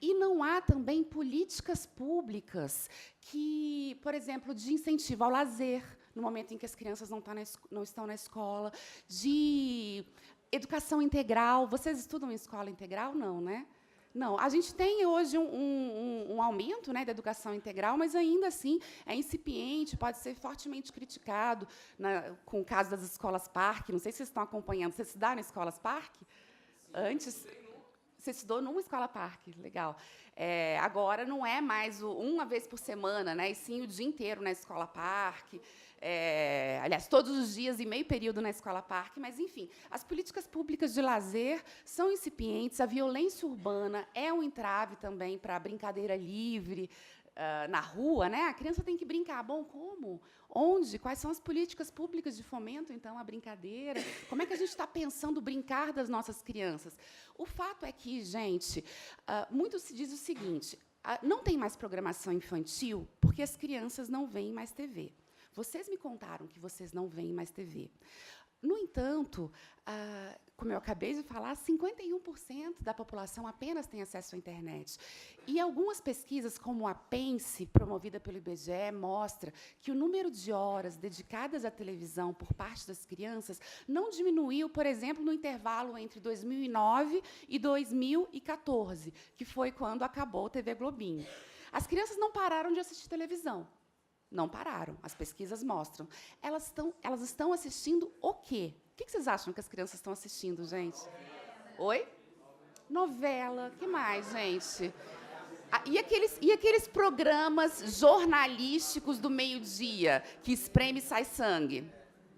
e não há também políticas públicas que, por exemplo, de incentivo ao lazer, no momento em que as crianças não estão na escola, de educação integral. Vocês estudam em escola integral? Não, né? Não. A gente tem hoje um aumento, né, da educação integral, mas ainda assim é incipiente, pode ser fortemente criticado com o caso das escolas parque. Não sei se vocês estão acompanhando. Vocês estudaram em escolas parque? Antes? Você estudou numa escola parque, legal. Agora não é mais uma vez por semana, né, e sim o dia inteiro na escola parque. Aliás, todos os dias e meio período na escola parque, mas, enfim, as políticas públicas de lazer são incipientes, a violência urbana é um entrave também para a brincadeira livre na rua, né? A criança tem que brincar. Bom, como? Onde? Quais são as políticas públicas de fomento, então, à brincadeira? Como é que a gente está pensando o brincar das nossas crianças? O fato é que, gente, muito se diz o seguinte, não tem mais programação infantil porque as crianças não veem mais TV. Vocês me contaram que vocês não veem mais TV. No entanto, como eu acabei de falar, 51% da população apenas tem acesso à internet. E algumas pesquisas, como a PENSE, promovida pelo IBGE, mostra que o número de horas dedicadas à televisão por parte das crianças não diminuiu, por exemplo, no intervalo entre 2009 e 2014, que foi quando acabou a TV Globinho. As crianças não pararam de assistir televisão. Não pararam, as pesquisas mostram. Elas estão assistindo o quê? O que vocês acham que as crianças estão assistindo, gente? Oi? Novela. O que mais, gente? E aqueles programas jornalísticos do meio-dia, que espreme e sai sangue?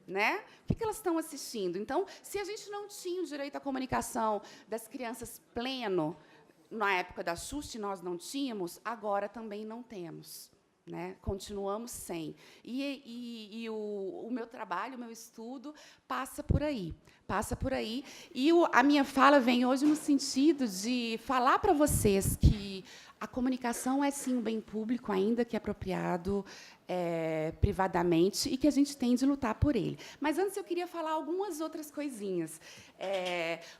Né? O que elas estão assistindo? Então, se a gente não tinha o direito à comunicação das crianças pleno, na época da Xuxa, nós não tínhamos, agora também não temos. Né? Continuamos sem. E o meu trabalho, o meu estudo, passa por aí. Passa por aí. E a minha fala vem hoje no sentido de falar para vocês que a comunicação é, sim, um bem público, ainda que apropriado privadamente, e que a gente tem de lutar por ele. Mas, antes, eu queria falar algumas outras coisinhas.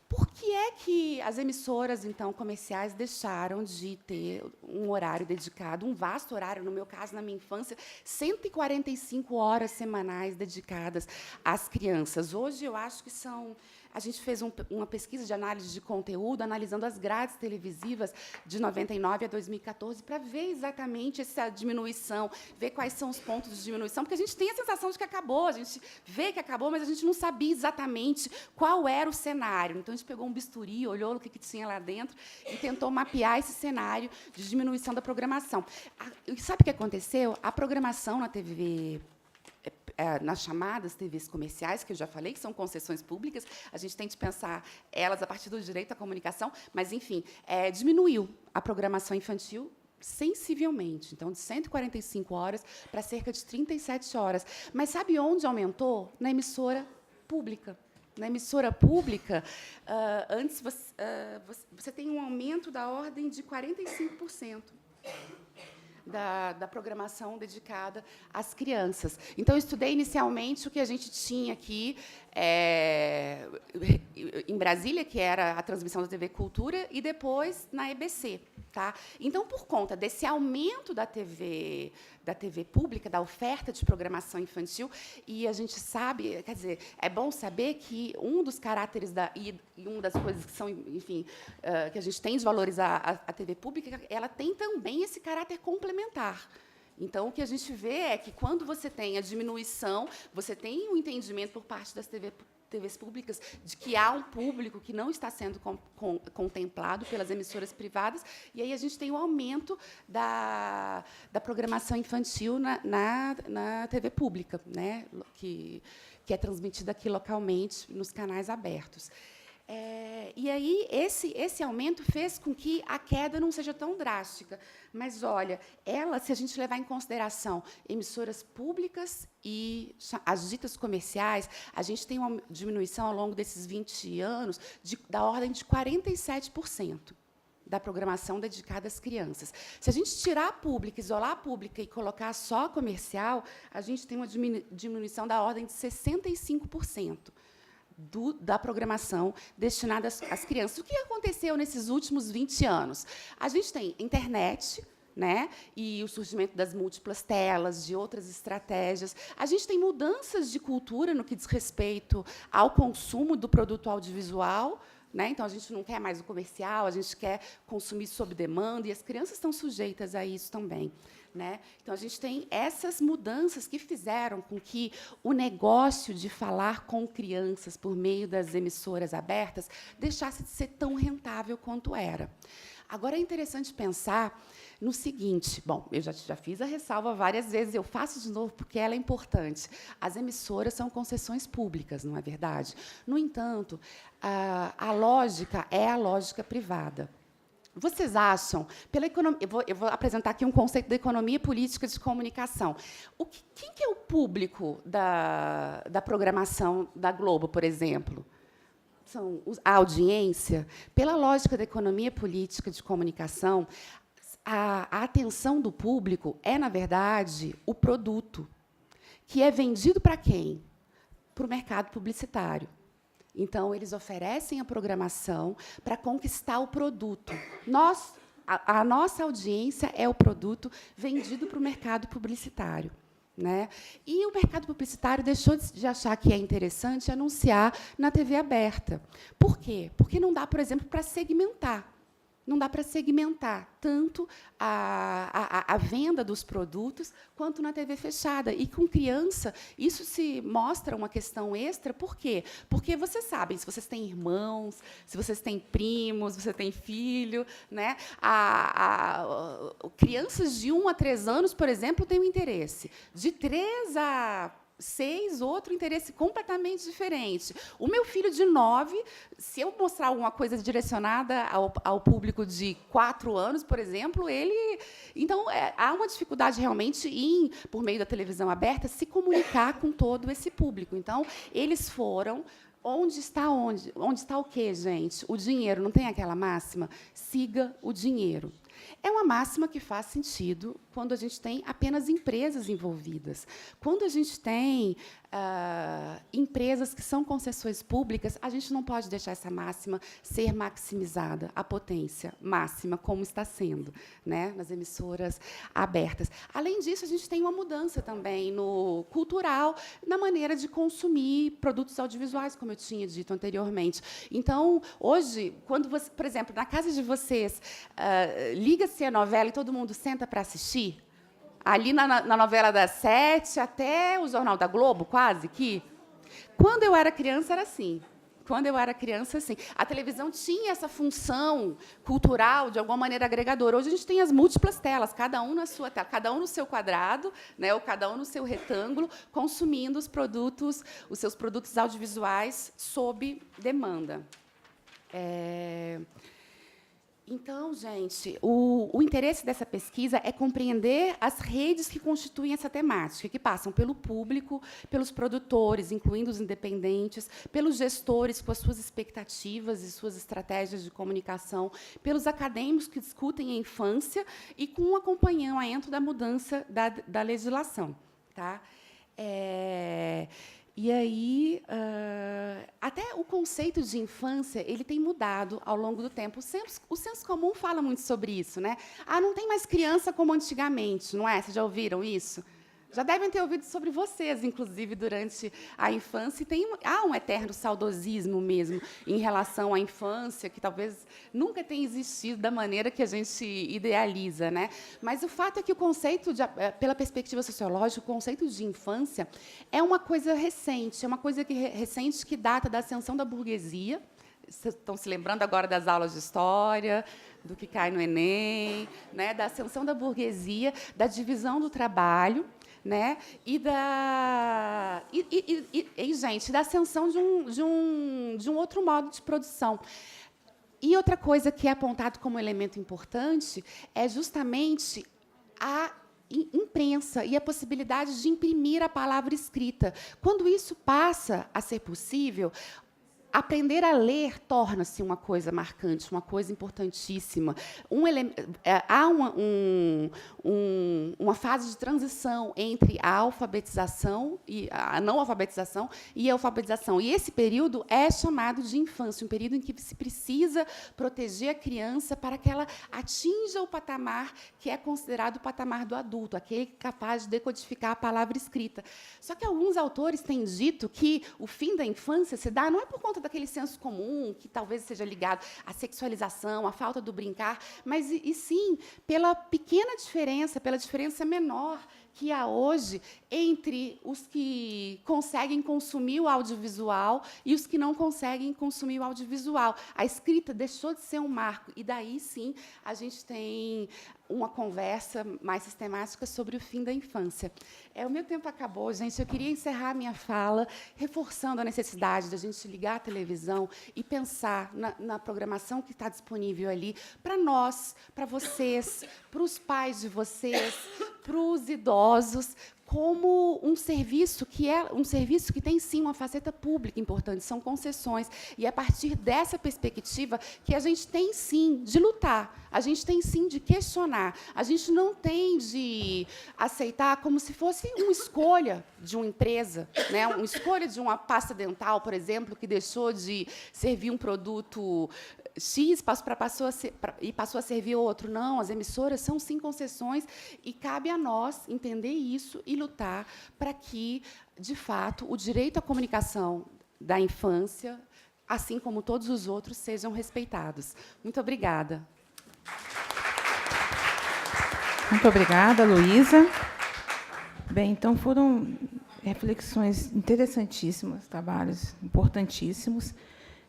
Por que é que as emissoras, então, comerciais deixaram de ter um horário dedicado, um vasto horário, no meu caso, na minha infância, 145 horas semanais dedicadas às crianças? Hoje, eu acho que são... A gente fez uma pesquisa de análise de conteúdo, analisando as grades televisivas de 99 a 2014, para ver exatamente essa diminuição, ver quais são os pontos de diminuição, porque a gente tem a sensação de que acabou, a gente vê que acabou, mas a gente não sabia exatamente qual era o cenário. Então, a gente pegou um bisturi, olhou o que tinha lá dentro e tentou mapear esse cenário de diminuição da programação. E sabe o que aconteceu? A programação na TV... nas chamadas TVs comerciais, que eu já falei, que são concessões públicas, a gente tem de pensar elas a partir do direito à comunicação, mas, enfim, diminuiu a programação infantil sensivelmente. Então, de 145 horas para cerca de 37 horas. Mas sabe onde aumentou? Na emissora pública. Na emissora pública, antes você tem um aumento da ordem de 45%. Da programação dedicada às crianças. Então, eu estudei inicialmente o que a gente tinha aqui em Brasília, que era a transmissão da TV Cultura, e depois na EBC. Tá? Então, por conta desse aumento da TV pública, da oferta de programação infantil, e a gente sabe, quer dizer, é bom saber que um dos caráteres e uma das coisas que são, enfim, que a gente tem de valorizar a TV pública, ela tem também esse caráter complementar. Então, o que a gente vê é que, quando você tem a diminuição, você tem um entendimento por parte das TVs públicas, de que há um público que não está sendo contemplado pelas emissoras privadas, e aí a gente tem o aumento da programação infantil na TV pública, né, que é transmitida aqui localmente nos canais abertos. E aí esse aumento fez com que a queda não seja tão drástica. Mas, olha, se a gente levar em consideração emissoras públicas e as ditas comerciais, a gente tem uma diminuição ao longo desses 20 anos da ordem de 47% da programação dedicada às crianças. Se a gente tirar a pública, isolar a pública e colocar só a comercial, a gente tem uma diminuição da ordem de 65%. Da programação destinada às crianças. O que aconteceu nesses últimos 20 anos? A gente tem internet, né, e o surgimento das múltiplas telas, de outras estratégias. A gente tem mudanças de cultura no que diz respeito ao consumo do produto audiovisual, né? Então, a gente não quer mais o comercial, a gente quer consumir sob demanda, e as crianças estão sujeitas a isso também. Né? Então, a gente tem essas mudanças que fizeram com que o negócio de falar com crianças por meio das emissoras abertas deixasse de ser tão rentável quanto era. Agora, é interessante pensar no seguinte, bom, eu já fiz a ressalva várias vezes, eu faço de novo porque ela é importante. As emissoras são concessões públicas, não é verdade? No entanto, a lógica é a lógica privada. Vocês acham, pela economia, eu vou apresentar aqui um conceito da economia política de comunicação. Quem que é o público da programação da Globo, por exemplo? São a audiência. Pela lógica da economia política de comunicação, a atenção do público é, na verdade, o produto, que é vendido para quem? Para o mercado publicitário. Então, eles oferecem a programação para conquistar o produto. A nossa audiência é o produto vendido para o mercado publicitário. Né? E o mercado publicitário deixou de achar que é interessante anunciar na TV aberta. Por quê? Porque não dá, por exemplo, para segmentar. Não dá para segmentar tanto a venda dos produtos quanto na TV fechada. E, com criança, isso se mostra uma questão extra. Por quê? Porque vocês sabem, se vocês têm irmãos, se vocês têm primos, se você tem filho, né? Crianças de 1 a 3 anos, por exemplo, têm um interesse. De 3 a 6, outro interesse completamente diferente. O meu filho de 9, se eu mostrar alguma coisa direcionada ao público de 4 anos, por exemplo, ele... Então, há uma dificuldade realmente em, por meio da televisão aberta, se comunicar com todo esse público. Então, eles foram... Onde está o quê, gente? O dinheiro. Não tem aquela máxima? Siga o dinheiro. É uma máxima que faz sentido quando a gente tem apenas empresas envolvidas. Quando a gente tem empresas que são concessões públicas, a gente não pode deixar essa máxima ser maximizada, a potência máxima, como está sendo, né, nas emissoras abertas. Além disso, a gente tem uma mudança também no cultural, na maneira de consumir produtos audiovisuais, como eu tinha dito anteriormente. Então, hoje, quando você, por exemplo, na casa de vocês, liga-se a novela e todo mundo senta para assistir, ali na novela das 7 até o Jornal da Globo, quase que. Quando eu era criança, era assim. Quando eu era criança, assim. A televisão tinha essa função cultural, de alguma maneira, agregadora. Hoje, a gente tem as múltiplas telas, cada um na sua tela, cada um no seu quadrado, né, ou cada um no seu retângulo, consumindo os seus produtos audiovisuais sob demanda. Então, gente, o interesse dessa pesquisa é compreender as redes que constituem essa temática, que passam pelo público, pelos produtores, incluindo os independentes, pelos gestores com as suas expectativas e suas estratégias de comunicação, pelos acadêmicos que discutem a infância e com o acompanhamento da mudança da legislação. Tá? E aí, até o conceito de infância ele tem mudado ao longo do tempo. O senso comum fala muito sobre isso, né? Não tem mais criança como antigamente, não é? Vocês já ouviram isso? já devem ter ouvido sobre vocês, inclusive, durante a infância. E há um eterno saudosismo mesmo em relação à infância, que talvez nunca tenha existido da maneira que a gente idealiza, né? Mas o fato é que o conceito, pela perspectiva sociológica, o conceito de infância é uma coisa recente, recente que data da ascensão da burguesia. Vocês estão se lembrando agora das aulas de história, do que cai no Enem, né? Da ascensão da burguesia, da divisão do trabalho, né? Gente, da ascensão de um outro modo de produção. E outra coisa que é apontado como elemento importante é justamente a imprensa e a possibilidade de imprimir a palavra escrita. Quando isso passa a ser possível, aprender a ler torna-se uma coisa marcante, uma coisa importantíssima. Há uma fase de transição entre a alfabetização e a não alfabetização e a alfabetização. E esse período é chamado de infância, um período em que se precisa proteger a criança para que ela atinja o patamar que é considerado o patamar do adulto, aquele capaz de decodificar a palavra escrita. Só que alguns autores têm dito que o fim da infância se dá não é por conta daquele senso comum, que talvez seja ligado à sexualização, à falta do brincar, mas, e sim, pela pequena diferença, pela diferença menor que há hoje entre os que conseguem consumir o audiovisual e os que não conseguem consumir o audiovisual. A escrita deixou de ser um marco, e daí, sim, a gente tem uma conversa mais sistemática sobre o fim da infância. O meu tempo acabou, gente. Eu queria encerrar a minha fala reforçando a necessidade da gente ligar a televisão e pensar na programação que está disponível ali para nós, para vocês, para os pais de vocês, para os idosos, como um serviço que tem, sim, uma faceta pública importante, são concessões. E é a partir dessa perspectiva que a gente tem, sim, de lutar, a gente tem, sim, de questionar, a gente não tem de aceitar como se fosse uma escolha de uma empresa, né? Uma escolha de uma pasta dental, por exemplo, que deixou de servir um produto X e passou a servir outro. Não, as emissoras são, sim, concessões, e cabe a nós entender isso e lutar para que, de fato, o direito à comunicação da infância, assim como todos os outros, sejam respeitados. Muito obrigada. Muito obrigada, Luísa. Bem, então, foram reflexões interessantíssimas, trabalhos importantíssimos,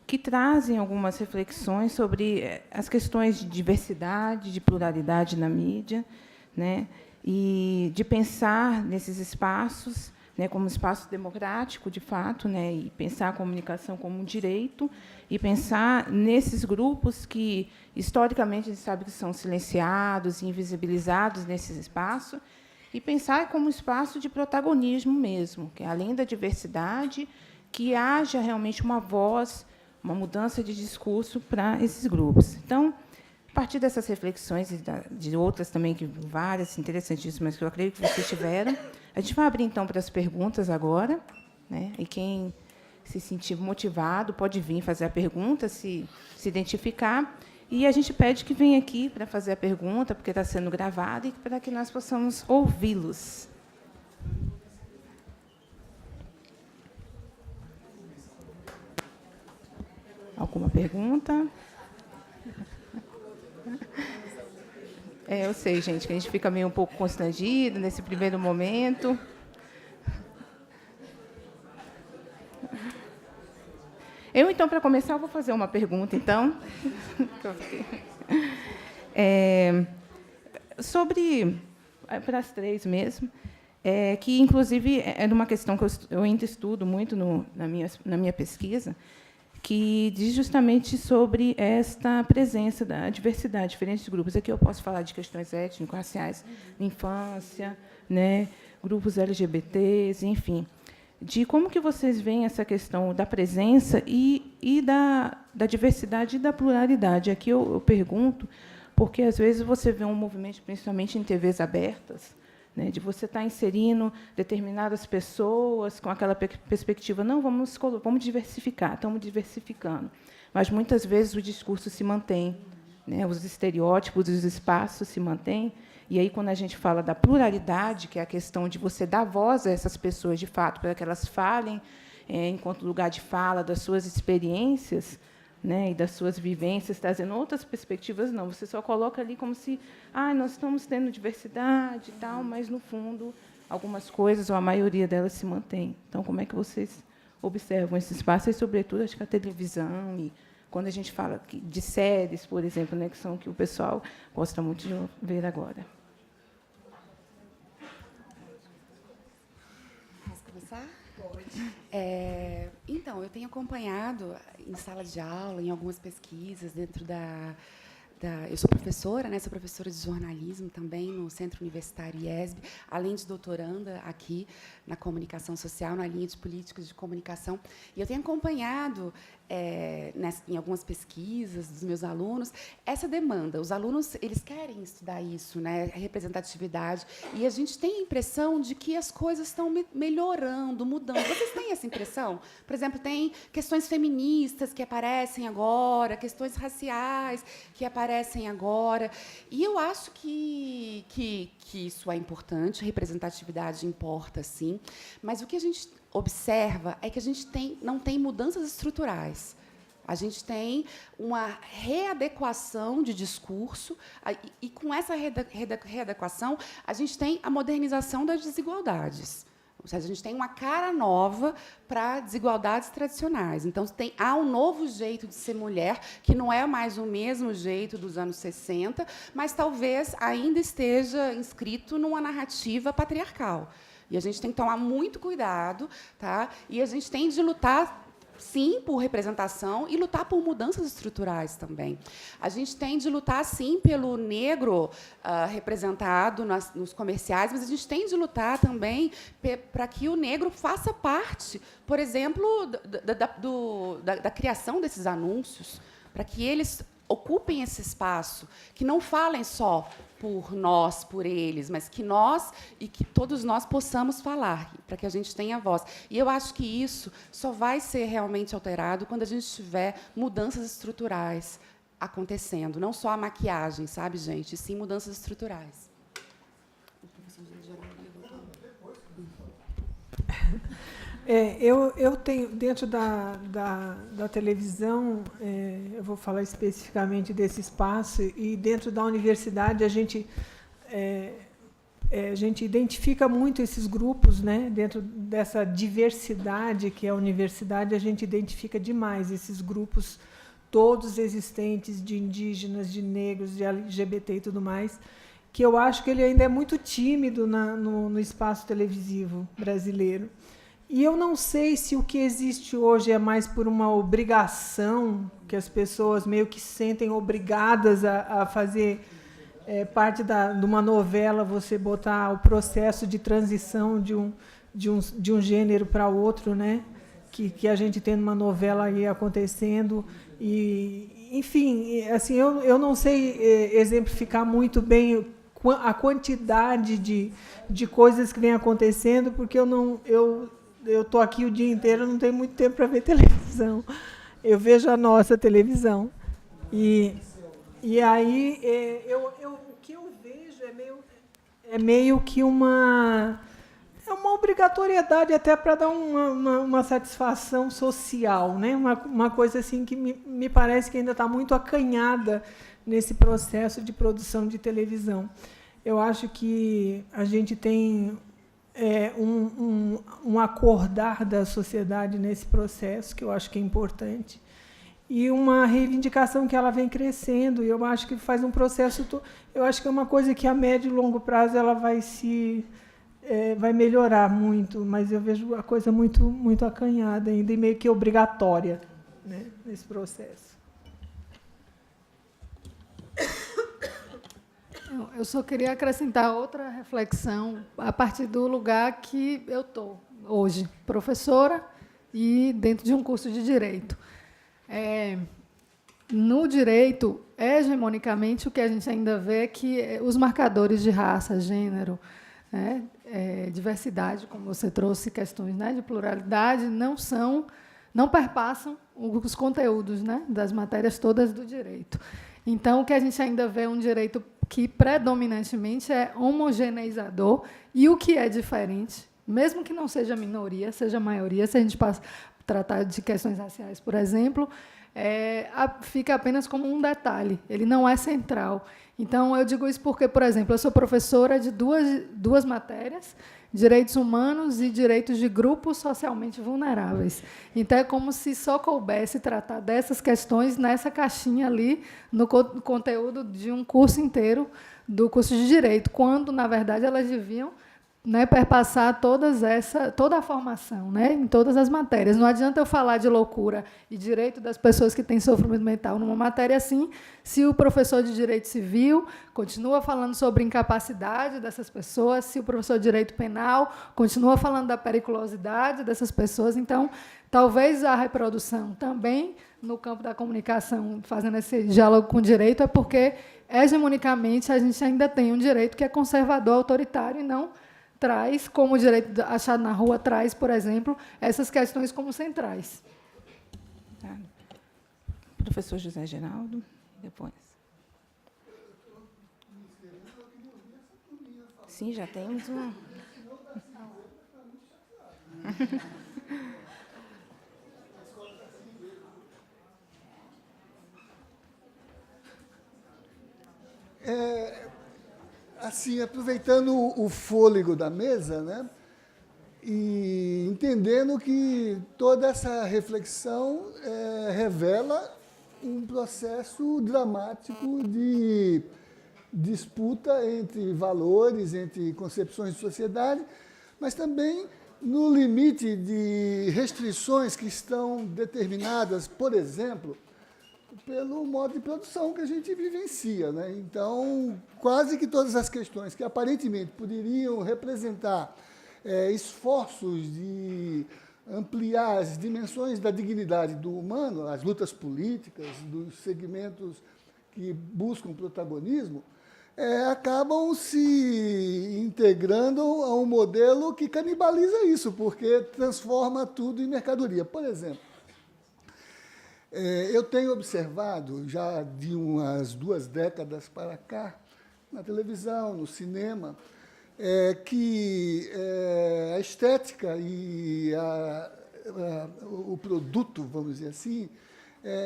que trazem algumas reflexões sobre as questões de diversidade, de pluralidade na mídia, né? E de pensar nesses espaços, né, como espaço democrático, de fato, né, e pensar a comunicação como um direito, e pensar nesses grupos que, historicamente, a gente sabe que são silenciados, invisibilizados nesse espaço, e pensar como um espaço de protagonismo mesmo, que, além da diversidade, que haja realmente uma voz, uma mudança de discurso para esses grupos. Então, a partir dessas reflexões e de outras também, que várias interessantíssimas que eu acredito que vocês tiveram, a gente vai abrir, então, para as perguntas agora, né? E quem se sentir motivado pode vir fazer a pergunta, se identificar, e a gente pede que venha aqui para fazer a pergunta, porque está sendo gravada, e para que nós possamos ouvi-los. Alguma pergunta? Eu sei, gente, que a gente fica meio um pouco constrangido nesse primeiro momento. Então, para começar, eu vou fazer uma pergunta, então. Sobre, para as três mesmo, que, inclusive, é uma questão que eu ainda estudo muito na minha pesquisa, que diz justamente sobre esta presença da diversidade, diferentes grupos. Aqui eu posso falar de questões étnico-raciais, infância, né, grupos LGBTs, enfim, de como que vocês veem essa questão da presença e da diversidade e da pluralidade. Aqui eu pergunto, porque, às vezes, você vê um movimento, principalmente em TVs abertas, né, de você estar inserindo determinadas pessoas com aquela perspectiva, não, vamos diversificar, estamos diversificando. Mas, muitas vezes, o discurso se mantém, né, os estereótipos, os espaços se mantêm, E aí, quando a gente fala da pluralidade, que é a questão de você dar voz a essas pessoas, de fato, para que elas falem, enquanto lugar de fala, das suas experiências, né, e das suas vivências, trazendo outras perspectivas, não. Você só coloca ali como se nós estamos tendo diversidade e tal, mas, no fundo, algumas coisas, ou a maioria delas, se mantém. Então, como é que vocês observam esse espaço? E, sobretudo, acho que a televisão, e quando a gente fala de séries, por exemplo, né, que são o que o pessoal gosta muito de ver agora. Posso começar? Pode. Então, eu tenho acompanhado em sala de aula, em algumas pesquisas, dentro eu sou professora, né? Sou professora de jornalismo também no Centro Universitário IESB, além de doutoranda aqui na comunicação social, na linha de políticas de comunicação. E eu tenho acompanhado, em algumas pesquisas dos meus alunos, essa demanda. Os alunos, eles querem estudar isso, né? A representatividade. E a gente tem a impressão de que as coisas estão melhorando, mudando. Vocês têm essa impressão? Por exemplo, tem questões feministas que aparecem agora, questões raciais que aparecem agora. E eu acho que isso é importante, a representatividade importa, sim. Mas o que a gente observa é que a gente não tem mudanças estruturais. A gente tem uma readequação de discurso, e com essa readequação, a gente tem a modernização das desigualdades. Ou seja, a gente tem uma cara nova para desigualdades tradicionais. Então, há um novo jeito de ser mulher, que não é mais o mesmo jeito dos anos 60, mas talvez ainda esteja inscrito numa narrativa patriarcal. E a gente tem que tomar muito cuidado, tá? E a gente tem de lutar, sim, por representação e lutar por mudanças estruturais também. A gente tem de lutar, sim, pelo negro representado nos comerciais, mas a gente tem de lutar também para que o negro faça parte, por exemplo, da criação desses anúncios, para que eles ocupem esse espaço, que não falem só por nós, por eles, mas que nós e que todos nós possamos falar, para que a gente tenha voz. E eu acho que isso só vai ser realmente alterado quando a gente tiver mudanças estruturais acontecendo, não só a maquiagem, sabe, gente, e sim mudanças estruturais. Eu tenho, dentro da televisão, eu vou falar especificamente desse espaço, e dentro da universidade a gente identifica muito esses grupos, né? Dentro dessa diversidade que é a universidade, a gente identifica demais esses grupos todos existentes, de indígenas, de negros, de LGBT e tudo mais, que eu acho que ele ainda é muito tímido no espaço televisivo brasileiro. E eu não sei se o que existe hoje é mais por uma obrigação, que as pessoas meio que sentem obrigadas a fazer parte de uma novela, você botar o processo de transição de um gênero para outro, né? Que a gente tem numa novela aí acontecendo. E, enfim, assim, eu não sei exemplificar muito bem a quantidade de coisas que vem acontecendo, porque eu estou aqui o dia inteiro, não tenho muito tempo para ver televisão. Eu vejo a nossa televisão. E aí, o que eu vejo é meio que uma obrigatoriedade até para dar uma satisfação social, né? Uma coisa assim que me parece que ainda está muito acanhada nesse processo de produção de televisão. Eu acho que a gente tem um acordar da sociedade nesse processo, que eu acho que é importante, e uma reivindicação que ela vem crescendo, e eu acho que faz um processo... Eu acho que é uma coisa que a médio e longo prazo ela vai melhorar muito, mas eu vejo a coisa muito, muito acanhada ainda, e meio que obrigatória, né, nesse processo. Eu só queria acrescentar outra reflexão a partir do lugar que eu estou hoje, professora e dentro de um curso de Direito. No Direito, hegemonicamente, o que a gente ainda vê é que os marcadores de raça, gênero, né, diversidade, como você trouxe, questões, né, de pluralidade, não perpassam os conteúdos, né, das matérias todas do direito. Então, o que a gente ainda vê é um direito que predominantemente é homogeneizador, e o que é diferente, mesmo que não seja minoria, seja maioria, se a gente tratar de questões raciais, por exemplo, fica apenas como um detalhe, ele não é central. Então, eu digo isso porque, por exemplo, eu sou professora de duas matérias, direitos humanos e direitos de grupos socialmente vulneráveis. Então, é como se só coubesse tratar dessas questões nessa caixinha ali, no conteúdo de um curso inteiro do curso de Direito, quando, na verdade, elas deviam, né, perpassar toda a formação, né, em todas as matérias. Não adianta eu falar de loucura e direito das pessoas que têm sofrimento mental numa matéria assim, se o professor de direito civil continua falando sobre incapacidade dessas pessoas, se o professor de direito penal continua falando da periculosidade dessas pessoas. Então, talvez a reprodução também no campo da comunicação, fazendo esse diálogo com o direito, é porque, hegemonicamente, a gente ainda tem um direito que é conservador, autoritário, e não traz, como o direito achado na rua traz, por exemplo, essas questões como centrais. Tá. Professor José Geraldo, depois. Sim, já temos uma. Assim, aproveitando o fôlego da mesa, né, e entendendo que toda essa reflexão revela um processo dramático de disputa entre valores, entre concepções de sociedade, mas também no limite de restrições que estão determinadas, por exemplo, pelo modo de produção que a gente vivencia, né? Então, quase que todas as questões que aparentemente poderiam representar esforços de ampliar as dimensões da dignidade do humano, as lutas políticas, dos segmentos que buscam protagonismo, acabam se integrando a um modelo que canibaliza isso, porque transforma tudo em mercadoria. Por exemplo, eu tenho observado, já de umas 2 décadas para cá, na televisão, no cinema, que a estética e o produto, vamos dizer assim,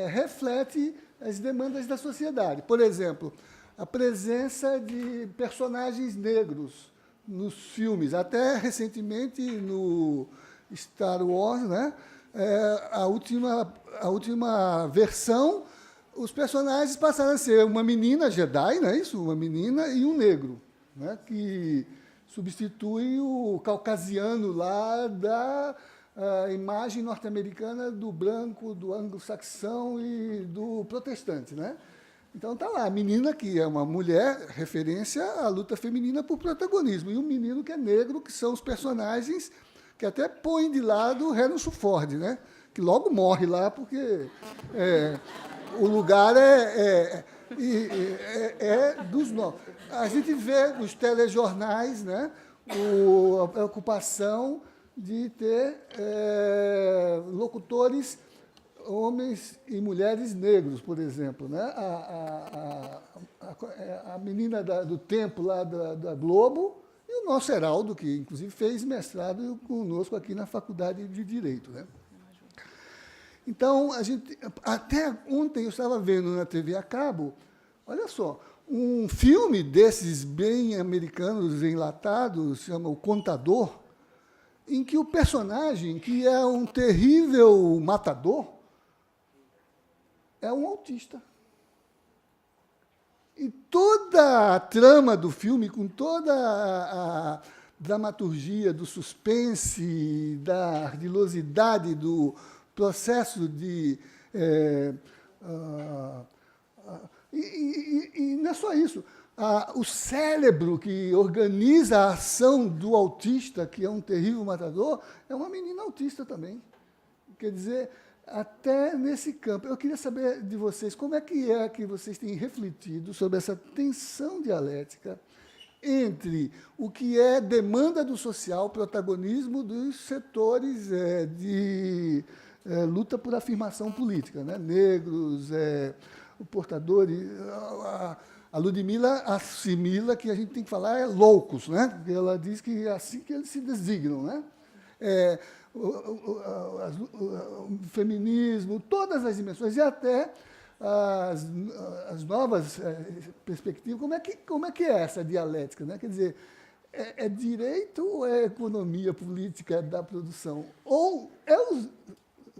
reflete as demandas da sociedade. Por exemplo, a presença de personagens negros nos filmes. Até recentemente, no Star Wars, né, a última versão, os personagens passaram a ser uma menina Jedi, não é isso? Uma menina e um negro, né, que substitui o caucasiano lá da imagem norte-americana do branco, do anglo-saxão e do protestante, né? Então está lá a menina, que é uma mulher, referência à luta feminina por protagonismo, e um menino que é negro, que são os personagens que até põem de lado o Harrison Ford, né? Que logo morre lá, porque o lugar é dos novos. A gente vê nos telejornais, né, a preocupação de ter locutores homens e mulheres negros, por exemplo, né? A menina do Tempo lá da Globo e o nosso Heraldo, que inclusive fez mestrado conosco aqui na Faculdade de Direito, né? Então, até ontem eu estava vendo na TV a cabo, olha só, um filme desses bem americanos enlatados, chama O Contador, em que o personagem, que é um terrível matador, é um autista. E toda a trama do filme, com toda a dramaturgia do suspense, da ardilosidade do processo de... E não é só isso. O cérebro que organiza a ação do autista, que é um terrível matador, é uma menina autista também. Quer dizer, até nesse campo. Eu queria saber de vocês como é que vocês têm refletido sobre essa tensão dialética entre o que é demanda do social, protagonismo dos setores de luta por afirmação política, né? Negros, portadores, A Ludmila assimila que a gente tem que falar loucos, né? Porque ela diz que é assim que eles se designam, né? O feminismo, todas as dimensões, e até as novas perspectivas. Como é que é essa dialética, né? Quer dizer, é direito ou é economia política da produção? Ou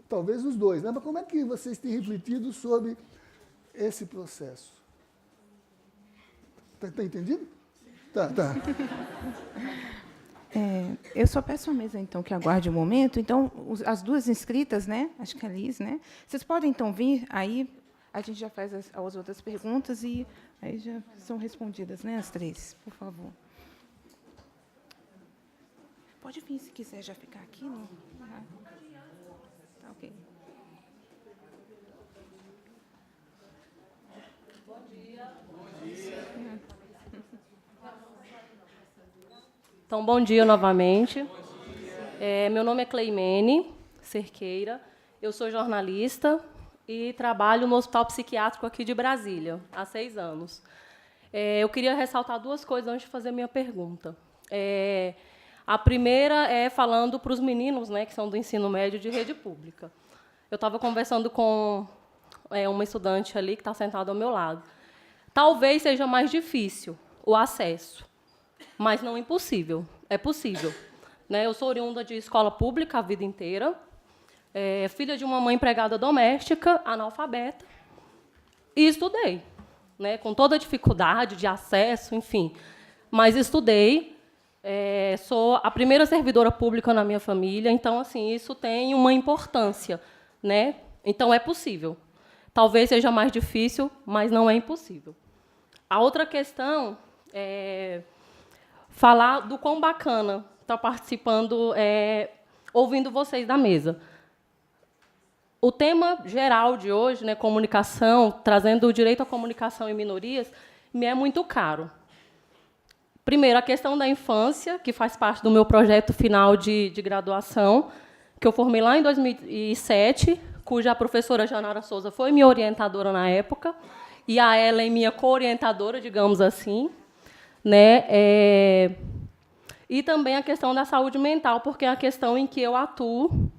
talvez os dois, né? Mas como é que vocês têm refletido sobre esse processo? Está entendido? Tá. Eu só peço à mesa, então, que aguarde um momento. Então, as duas inscritas, né? Acho que a Liz, né? Vocês podem, então, vir, aí a gente já faz as outras perguntas e aí já são respondidas, né, as três, por favor. Pode vir, se quiser, já ficar aqui, não? Tá, ok. Bom dia. Então, bom dia novamente. Meu nome é Cleimene Cerqueira, eu sou jornalista e trabalho no Hospital Psiquiátrico aqui de Brasília, há 6 anos. Eu queria ressaltar 2 coisas antes de fazer minha pergunta. A primeira é falando para os meninos, né, que são do ensino médio de rede pública. Eu estava conversando com uma estudante ali que está sentada ao meu lado. Talvez seja mais difícil o acesso, mas não impossível. É possível. Né? Eu sou oriunda de escola pública a vida inteira, filha de uma mãe empregada doméstica, analfabeta, e estudei, né? Com toda a dificuldade de acesso, enfim. Mas estudei, sou a primeira servidora pública na minha família, então, assim, isso tem uma importância. Né? Então, é possível. Talvez seja mais difícil, mas não é impossível. A outra questão é falar do quão bacana estar participando, ouvindo vocês da mesa. O tema geral de hoje, né, comunicação, trazendo o direito à comunicação em minorias, me é muito caro. Primeiro, a questão da infância, que faz parte do meu projeto final de graduação, que eu formei lá em 2007, cuja professora Janara Souza foi minha orientadora na época, e a Ellen minha co-orientadora, digamos assim. Né? E também a questão da saúde mental, porque é a questão em que eu atuo.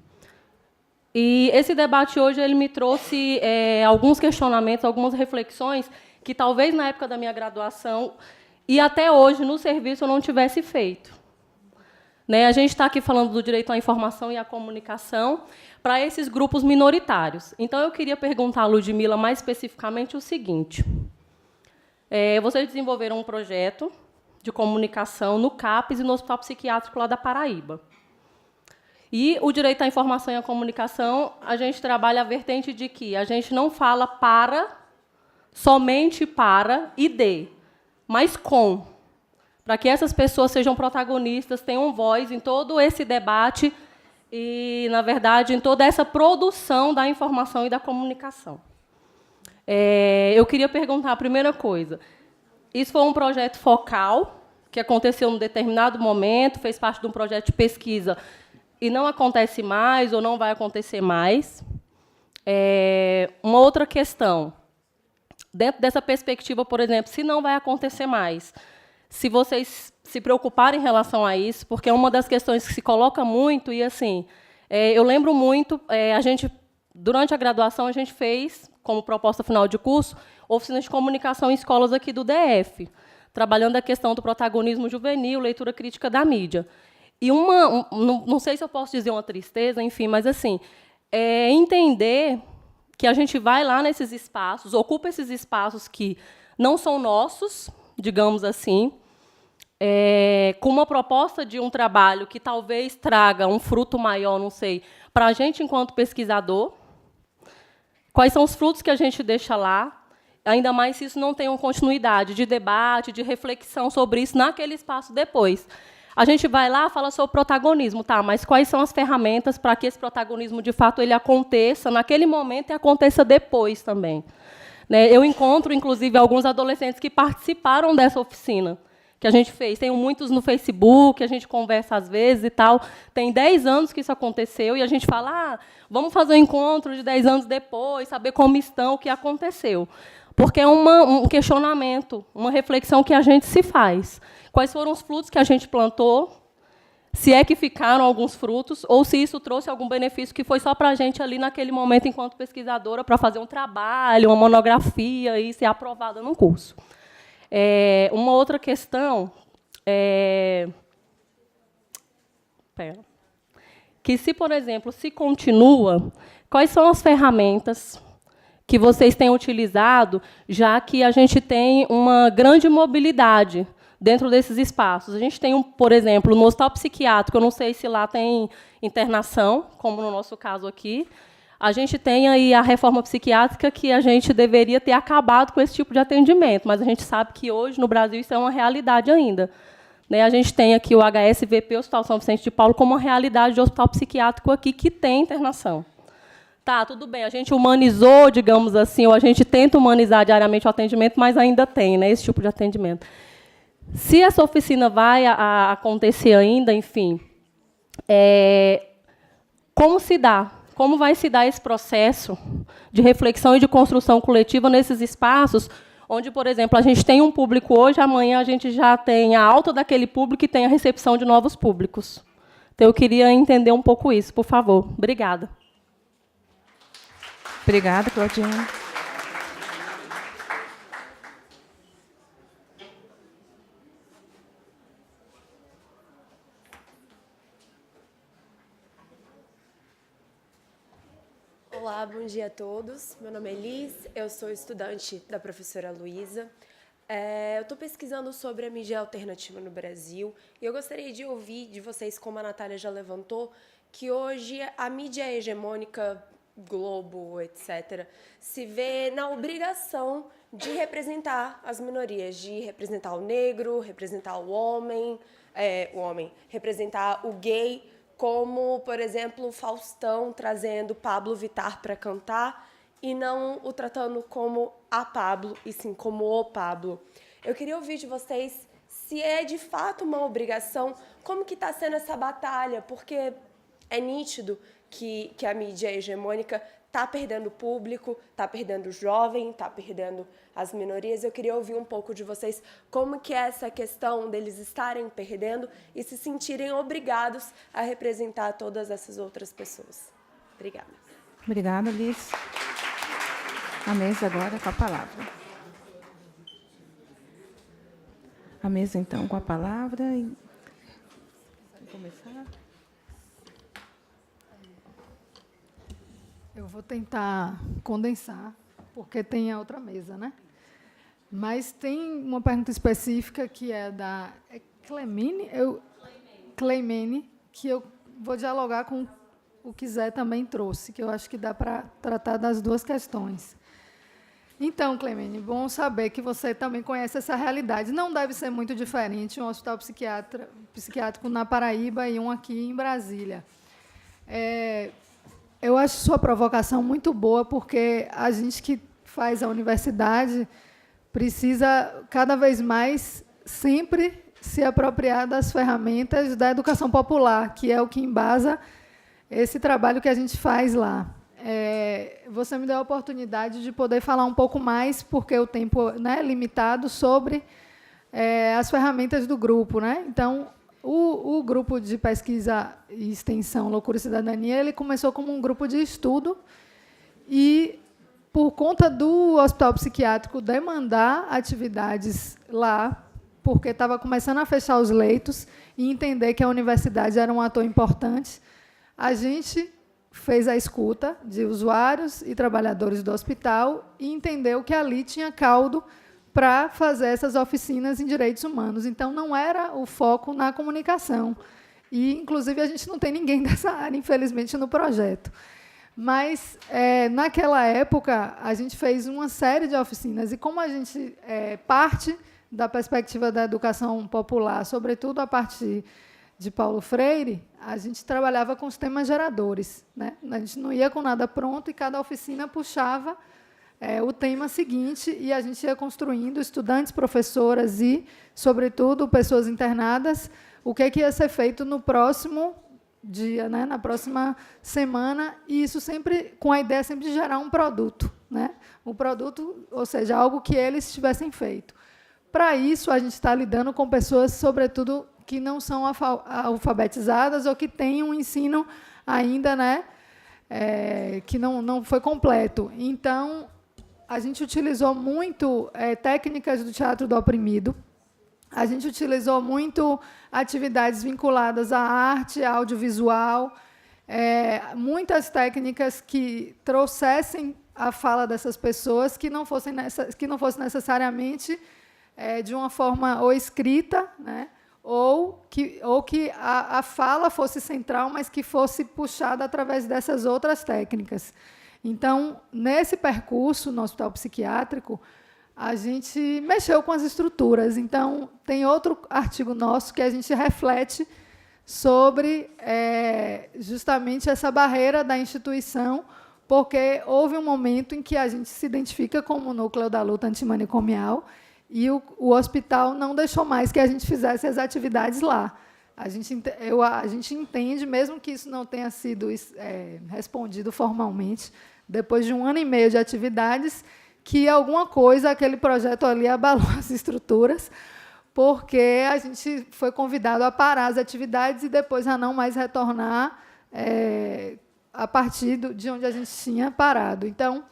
E esse debate hoje ele me trouxe alguns questionamentos, algumas reflexões que talvez na época da minha graduação e até hoje no serviço eu não tivesse feito. Né? A gente está aqui falando do direito à informação e à comunicação para esses grupos minoritários. Então, eu queria perguntar à Ludmila mais especificamente o seguinte. Vocês desenvolveram um projeto de comunicação no CAPES e no Hospital Psiquiátrico lá da Paraíba. E o direito à informação e à comunicação, a gente trabalha a vertente de que a gente não fala somente para e de, mas com, para que essas pessoas sejam protagonistas, tenham voz em todo esse debate e, na verdade, em toda essa produção da informação e da comunicação. Eu queria perguntar a primeira coisa. Isso foi um projeto focal, que aconteceu num determinado momento, fez parte de um projeto de pesquisa, e não acontece mais, ou não vai acontecer mais. Uma outra questão. Dentro dessa perspectiva, por exemplo, se não vai acontecer mais, se vocês se preocuparem em relação a isso, porque é uma das questões que se coloca muito, e, assim, eu lembro muito, durante a graduação, a gente fez, como proposta final de curso, oficinas de comunicação em escolas aqui do DF, trabalhando a questão do protagonismo juvenil, leitura crítica da mídia. E não sei se eu posso dizer uma tristeza, enfim, mas assim, entender que a gente vai lá nesses espaços, ocupa esses espaços que não são nossos, digamos assim, com uma proposta de um trabalho que talvez traga um fruto maior, não sei, para a gente enquanto pesquisador. Quais são os frutos que a gente deixa lá, ainda mais se isso não tem uma continuidade de debate, de reflexão sobre isso naquele espaço depois. A gente vai lá, fala sobre protagonismo, tá? Mas quais são as ferramentas para que esse protagonismo, de fato, ele aconteça naquele momento e aconteça depois também? Né? Eu encontro, inclusive, alguns adolescentes que participaram dessa oficina que a gente fez. Tenho muitos no Facebook, a gente conversa às vezes e tal. Tem 10 anos que isso aconteceu e a gente fala, vamos fazer um encontro de 10 anos depois, saber como estão, o que aconteceu. porque é um questionamento, uma reflexão que a gente se faz. Quais foram os frutos que a gente plantou, se é que ficaram alguns frutos, ou se isso trouxe algum benefício que foi só para a gente ali naquele momento, enquanto pesquisadora, para fazer um trabalho, uma monografia e ser aprovada num curso. Uma outra questão que, se, por exemplo, se continua, quais são as ferramentas que vocês têm utilizado, já que a gente tem uma grande mobilidade dentro desses espaços? A gente tem, por exemplo, no hospital psiquiátrico, eu não sei se lá tem internação, como no nosso caso aqui. A gente tem aí a reforma psiquiátrica, que a gente deveria ter acabado com esse tipo de atendimento, mas a gente sabe que hoje, no Brasil, isso é uma realidade ainda. A gente tem aqui o HSVP, Hospital São Vicente de Paulo, como uma realidade de hospital psiquiátrico aqui que tem internação. Tá, tudo bem, a gente humanizou, digamos assim, ou a gente tenta humanizar diariamente o atendimento, mas ainda tem, esse tipo de atendimento. Se essa oficina vai acontecer ainda, enfim, como se dá? Como vai se dar esse processo de reflexão e de construção coletiva nesses espaços, onde, por exemplo, a gente tem um público hoje, amanhã a gente já tem a alta daquele público e tem a recepção de novos públicos. Então, eu queria entender um pouco isso, por favor. Obrigada. Obrigada, Claudinha. Olá, bom dia a todos. Meu nome é Elis, eu sou estudante da professora Luísa. Eu estou pesquisando sobre a mídia alternativa no Brasil e eu gostaria de ouvir de vocês, como a Natália já levantou, que hoje a mídia hegemônica, Globo, etc., se vê na obrigação de representar as minorias, de representar o negro, representar o homem, representar o gay, como, por exemplo, o Faustão trazendo Pablo Vittar para cantar e não o tratando como a Pablo, e sim como o Pablo. Eu queria ouvir de vocês se é de fato uma obrigação, como que está sendo essa batalha, porque é nítido que a mídia hegemônica está perdendo público, está perdendo o jovem, está perdendo as minorias. Eu queria ouvir um pouco de vocês como que é essa questão deles estarem perdendo e se sentirem obrigados a representar todas essas outras pessoas. Obrigada. Obrigada, Liz. A mesa agora com a palavra. A mesa, então, com a palavra. Vamos começar? Eu vou tentar condensar, porque tem a outra mesa, né? Mas tem uma pergunta específica que é da Cleimene, que eu vou dialogar com o que Zé também trouxe, que eu acho que dá para tratar das duas questões. Então, Cleimene, bom saber que você também conhece essa realidade. Não deve ser muito diferente um hospital psiquiátrico na Paraíba e um aqui em Brasília. Eu acho sua provocação muito boa, porque a gente que faz a universidade precisa, cada vez mais, sempre se apropriar das ferramentas da educação popular, que é o que embasa esse trabalho que a gente faz lá. Você me deu a oportunidade de poder falar um pouco mais, porque o tempo é limitado, sobre as ferramentas do grupo. Então, o grupo de pesquisa e extensão Loucura e Cidadania, ele começou como um grupo de estudo e, por conta do hospital psiquiátrico demandar atividades lá, porque estava começando a fechar os leitos e entender que a universidade era um ator importante, a gente fez a escuta de usuários e trabalhadores do hospital e entendeu que ali tinha caldo para fazer essas oficinas em direitos humanos. Então, não era o foco na comunicação. E, inclusive, a gente não tem ninguém dessa área, infelizmente, no projeto. Mas, naquela época, a gente fez uma série de oficinas. E, como a gente parte da perspectiva da educação popular, sobretudo a partir de Paulo Freire, a gente trabalhava com os temas geradores. A gente não ia com nada pronto e cada oficina puxava o tema seguinte, e a gente ia construindo, estudantes, professoras e, sobretudo, pessoas internadas, o que ia ser feito no próximo dia, na próxima semana, e isso sempre com a ideia sempre de gerar um produto. né? O produto, ou seja, algo que eles tivessem feito. Para isso, a gente está lidando com pessoas, sobretudo, que não são alfabetizadas ou que têm um ensino ainda, né, que não foi completo. Então, a gente utilizou muito técnicas do teatro do oprimido, a gente utilizou muito atividades vinculadas à arte, audiovisual, muitas técnicas que trouxessem a fala dessas pessoas que não fosse necessariamente de uma forma ou escrita, né, ou que a fala fosse central, mas que fosse puxada através dessas outras técnicas. Então, nesse percurso no hospital psiquiátrico, a gente mexeu com as estruturas. Então, tem outro artigo nosso que a gente reflete sobre justamente essa barreira da instituição, porque houve um momento em que a gente se identifica como núcleo da luta antimanicomial e o hospital não deixou mais que a gente fizesse as atividades lá. A gente entende, mesmo que isso não tenha sido respondido formalmente, depois de 1 ano e meio de atividades, que alguma coisa, aquele projeto ali abalou as estruturas, porque a gente foi convidado a parar as atividades e depois a não mais retornar a partir de onde a gente tinha parado. Então,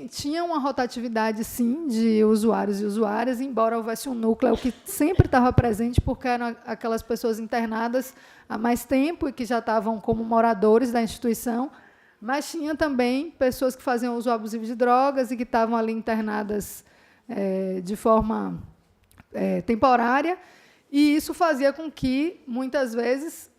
tinha uma rotatividade, sim, de usuários e usuárias, embora houvesse um núcleo que sempre estava presente, porque eram aquelas pessoas internadas há mais tempo e que já estavam como moradores da instituição, mas tinha também pessoas que faziam uso abusivo de drogas e que estavam ali internadas de forma temporária, e isso fazia com que, muitas vezes,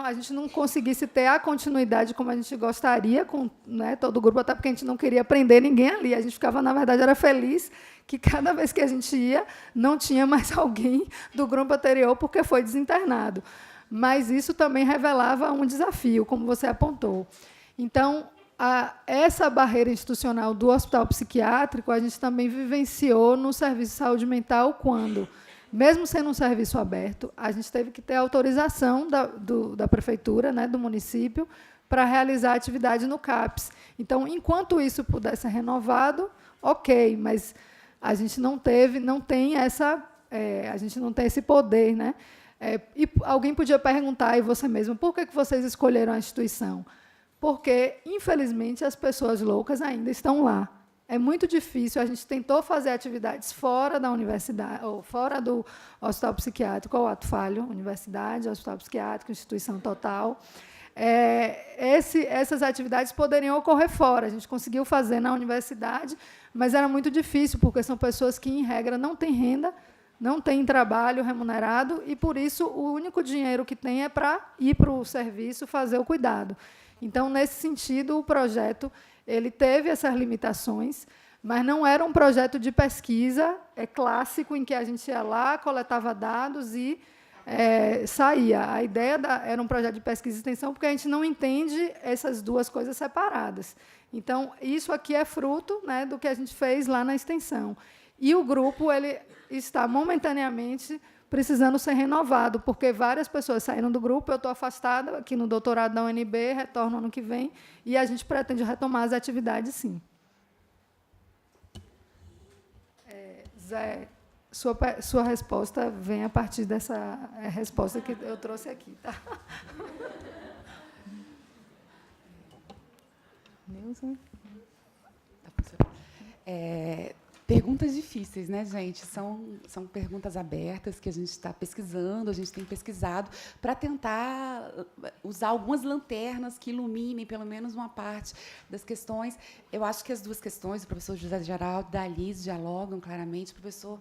a gente não conseguisse ter a continuidade como a gente gostaria com, né, todo o grupo, até porque a gente não queria prender ninguém ali. A gente ficava, na verdade, era feliz que cada vez que a gente ia, não tinha mais alguém do grupo anterior porque foi desinternado. Mas isso também revelava um desafio, como você apontou. Então, essa barreira institucional do hospital psiquiátrico, a gente também vivenciou no serviço de saúde mental quando, mesmo sendo um serviço aberto, a gente teve que ter autorização da prefeitura, né, do município, para realizar atividade no CAPS. Então, enquanto isso pudesse ser renovado, ok, mas a gente não tem esse poder, né? E alguém podia perguntar, e você mesmo, por que vocês escolheram a instituição? Porque, infelizmente, as pessoas loucas ainda estão lá. É muito difícil. A gente tentou fazer atividades fora da universidade, ou fora do hospital psiquiátrico, ou ato falho, universidade, hospital psiquiátrico, instituição total. Essas atividades poderiam ocorrer fora. A gente conseguiu fazer na universidade, mas era muito difícil, porque são pessoas que, em regra, não têm renda, não têm trabalho remunerado, e, por isso, o único dinheiro que tem é para ir para o serviço fazer o cuidado. Então, nesse sentido, o projeto ele teve essas limitações, mas não era um projeto de pesquisa clássico, em que a gente ia lá, coletava dados e saía. A ideia era um projeto de pesquisa e extensão, porque a gente não entende essas duas coisas separadas. Então, isso aqui é fruto, né, do que a gente fez lá na extensão. E o grupo ele está momentaneamente precisando ser renovado, porque várias pessoas saíram do grupo, eu estou afastada aqui no doutorado da UNB, retorno ano que vem, e a gente pretende retomar as atividades, sim. Zé, sua resposta vem a partir dessa resposta que eu trouxe aqui. Tá? Perguntas difíceis, né, gente? São perguntas abertas que a gente está pesquisando, a gente tem pesquisado para tentar usar algumas lanternas que iluminem pelo menos uma parte das questões. Eu acho que as duas questões, o professor José Geraldo e da Alice, dialogam claramente. O professor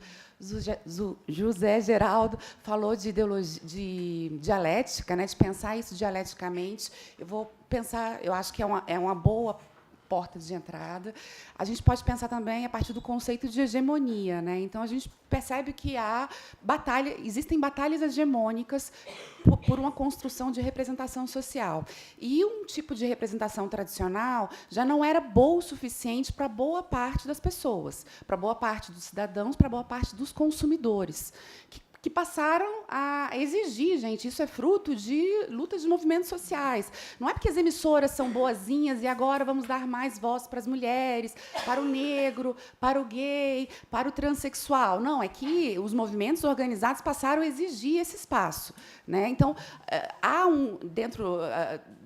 José Geraldo falou de ideologia, de dialética, né, de pensar isso dialeticamente. Eu vou pensar, eu acho que é uma boa porta de entrada. A gente pode pensar também a partir do conceito de hegemonia, né? Então, a gente percebe que existem batalhas hegemônicas por uma construção de representação social. E um tipo de representação tradicional já não era boa o suficiente para boa parte das pessoas, para boa parte dos cidadãos, para boa parte dos consumidores, que passaram a exigir, gente, isso é fruto de lutas de movimentos sociais. Não é porque as emissoras são boazinhas e agora vamos dar mais voz para as mulheres, para o negro, para o gay, para o transexual. Não, é que os movimentos organizados passaram a exigir esse espaço, né? Então, há dentro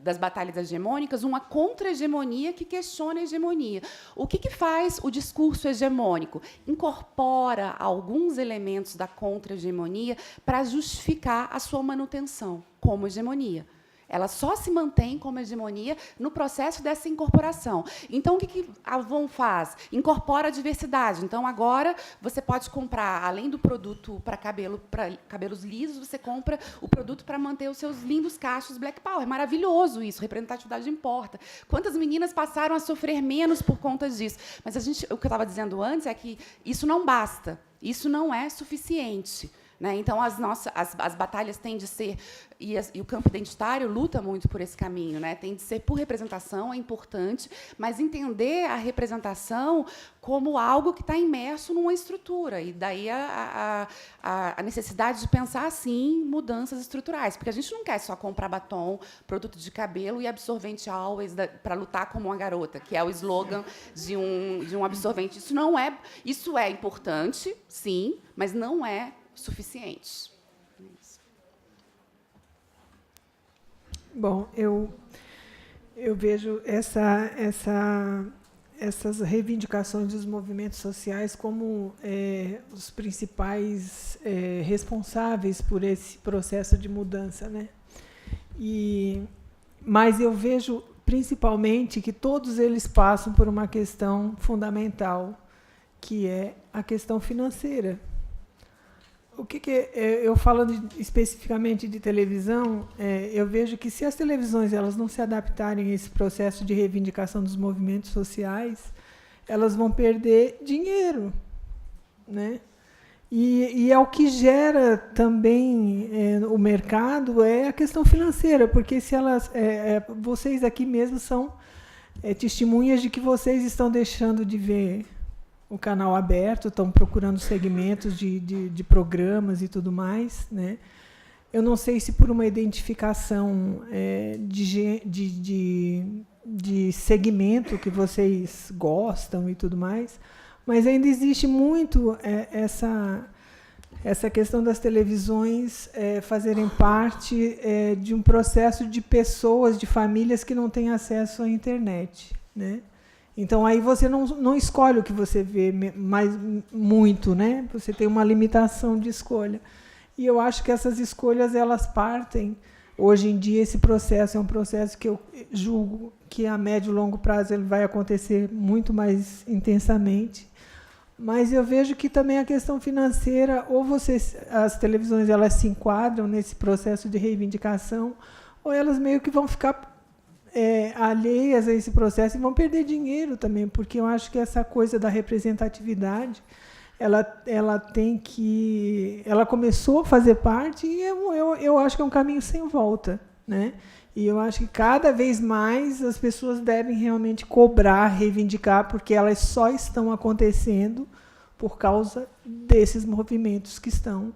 das batalhas hegemônicas uma contra-hegemonia que questiona a hegemonia. O que faz o discurso hegemônico? Incorpora alguns elementos da contra-hegemonia para justificar a sua manutenção como hegemonia. Ela só se mantém como hegemonia no processo dessa incorporação. Então, o que a Avon faz? Incorpora a diversidade. Então, agora, você pode comprar, além do produto para cabelos lisos, você compra o produto para manter os seus lindos cachos Black Power. Maravilhoso isso, representatividade importa. Quantas meninas passaram a sofrer menos por conta disso? Mas o que eu estava dizendo antes é que isso não basta, isso não é suficiente. Né? Então, as batalhas têm de ser, e o campo identitário luta muito por esse caminho, né? Tem de ser por representação, é importante, mas entender a representação como algo que está imerso numa estrutura, e daí a necessidade de pensar, sim, mudanças estruturais, porque a gente não quer só comprar batom, produto de cabelo e absorvente Always para lutar como uma garota, que é o slogan de um absorvente. Isso é importante, sim, mas não é suficientes. Bom, eu vejo essas reivindicações dos movimentos sociais como os principais responsáveis por esse processo de mudança, né? Mas eu vejo, principalmente, que todos eles passam por uma questão fundamental, que é a questão financeira. Eu falando especificamente de televisão, eu vejo que se as televisões elas não se adaptarem a esse processo de reivindicação dos movimentos sociais, elas vão perder dinheiro, né? E é o que gera também o mercado é a questão financeira, porque se elas, vocês aqui mesmo são testemunhas de que vocês estão deixando de ver o canal aberto, estão procurando segmentos de programas e tudo mais, né? Eu não sei se por uma identificação de segmento que vocês gostam e tudo mais, mas ainda existe muito essa questão das televisões fazerem parte de um processo de pessoas, de famílias que não têm acesso à internet, né? Então, aí você não escolhe o que você vê mais muito, né? Você tem uma limitação de escolha. E eu acho que essas escolhas elas partem. Hoje em dia, esse processo é um processo que eu julgo que a médio e longo prazo ele vai acontecer muito mais intensamente. Mas eu vejo que também a questão financeira, ou as televisões elas se enquadram nesse processo de reivindicação, ou elas meio que vão ficar alheias a esse processo e vão perder dinheiro também, porque eu acho que essa coisa da representatividade ela começou a fazer parte e eu acho que é um caminho sem volta, né? E eu acho que cada vez mais as pessoas devem realmente cobrar, reivindicar, porque elas só estão acontecendo por causa desses movimentos que estão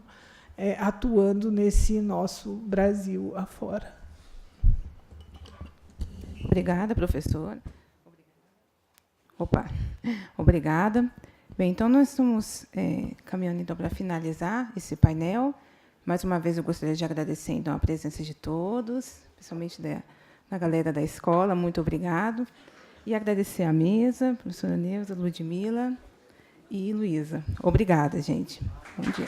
atuando nesse nosso Brasil afora. Obrigada, professora. Obrigada. Bem, então, nós estamos caminhando então, para finalizar esse painel. Mais uma vez, eu gostaria de agradecer então, a presença de todos, principalmente da galera da escola. Muito obrigado. E agradecer à mesa, professora Neuza, Ludmila e Luísa. Obrigada, gente. Bom dia.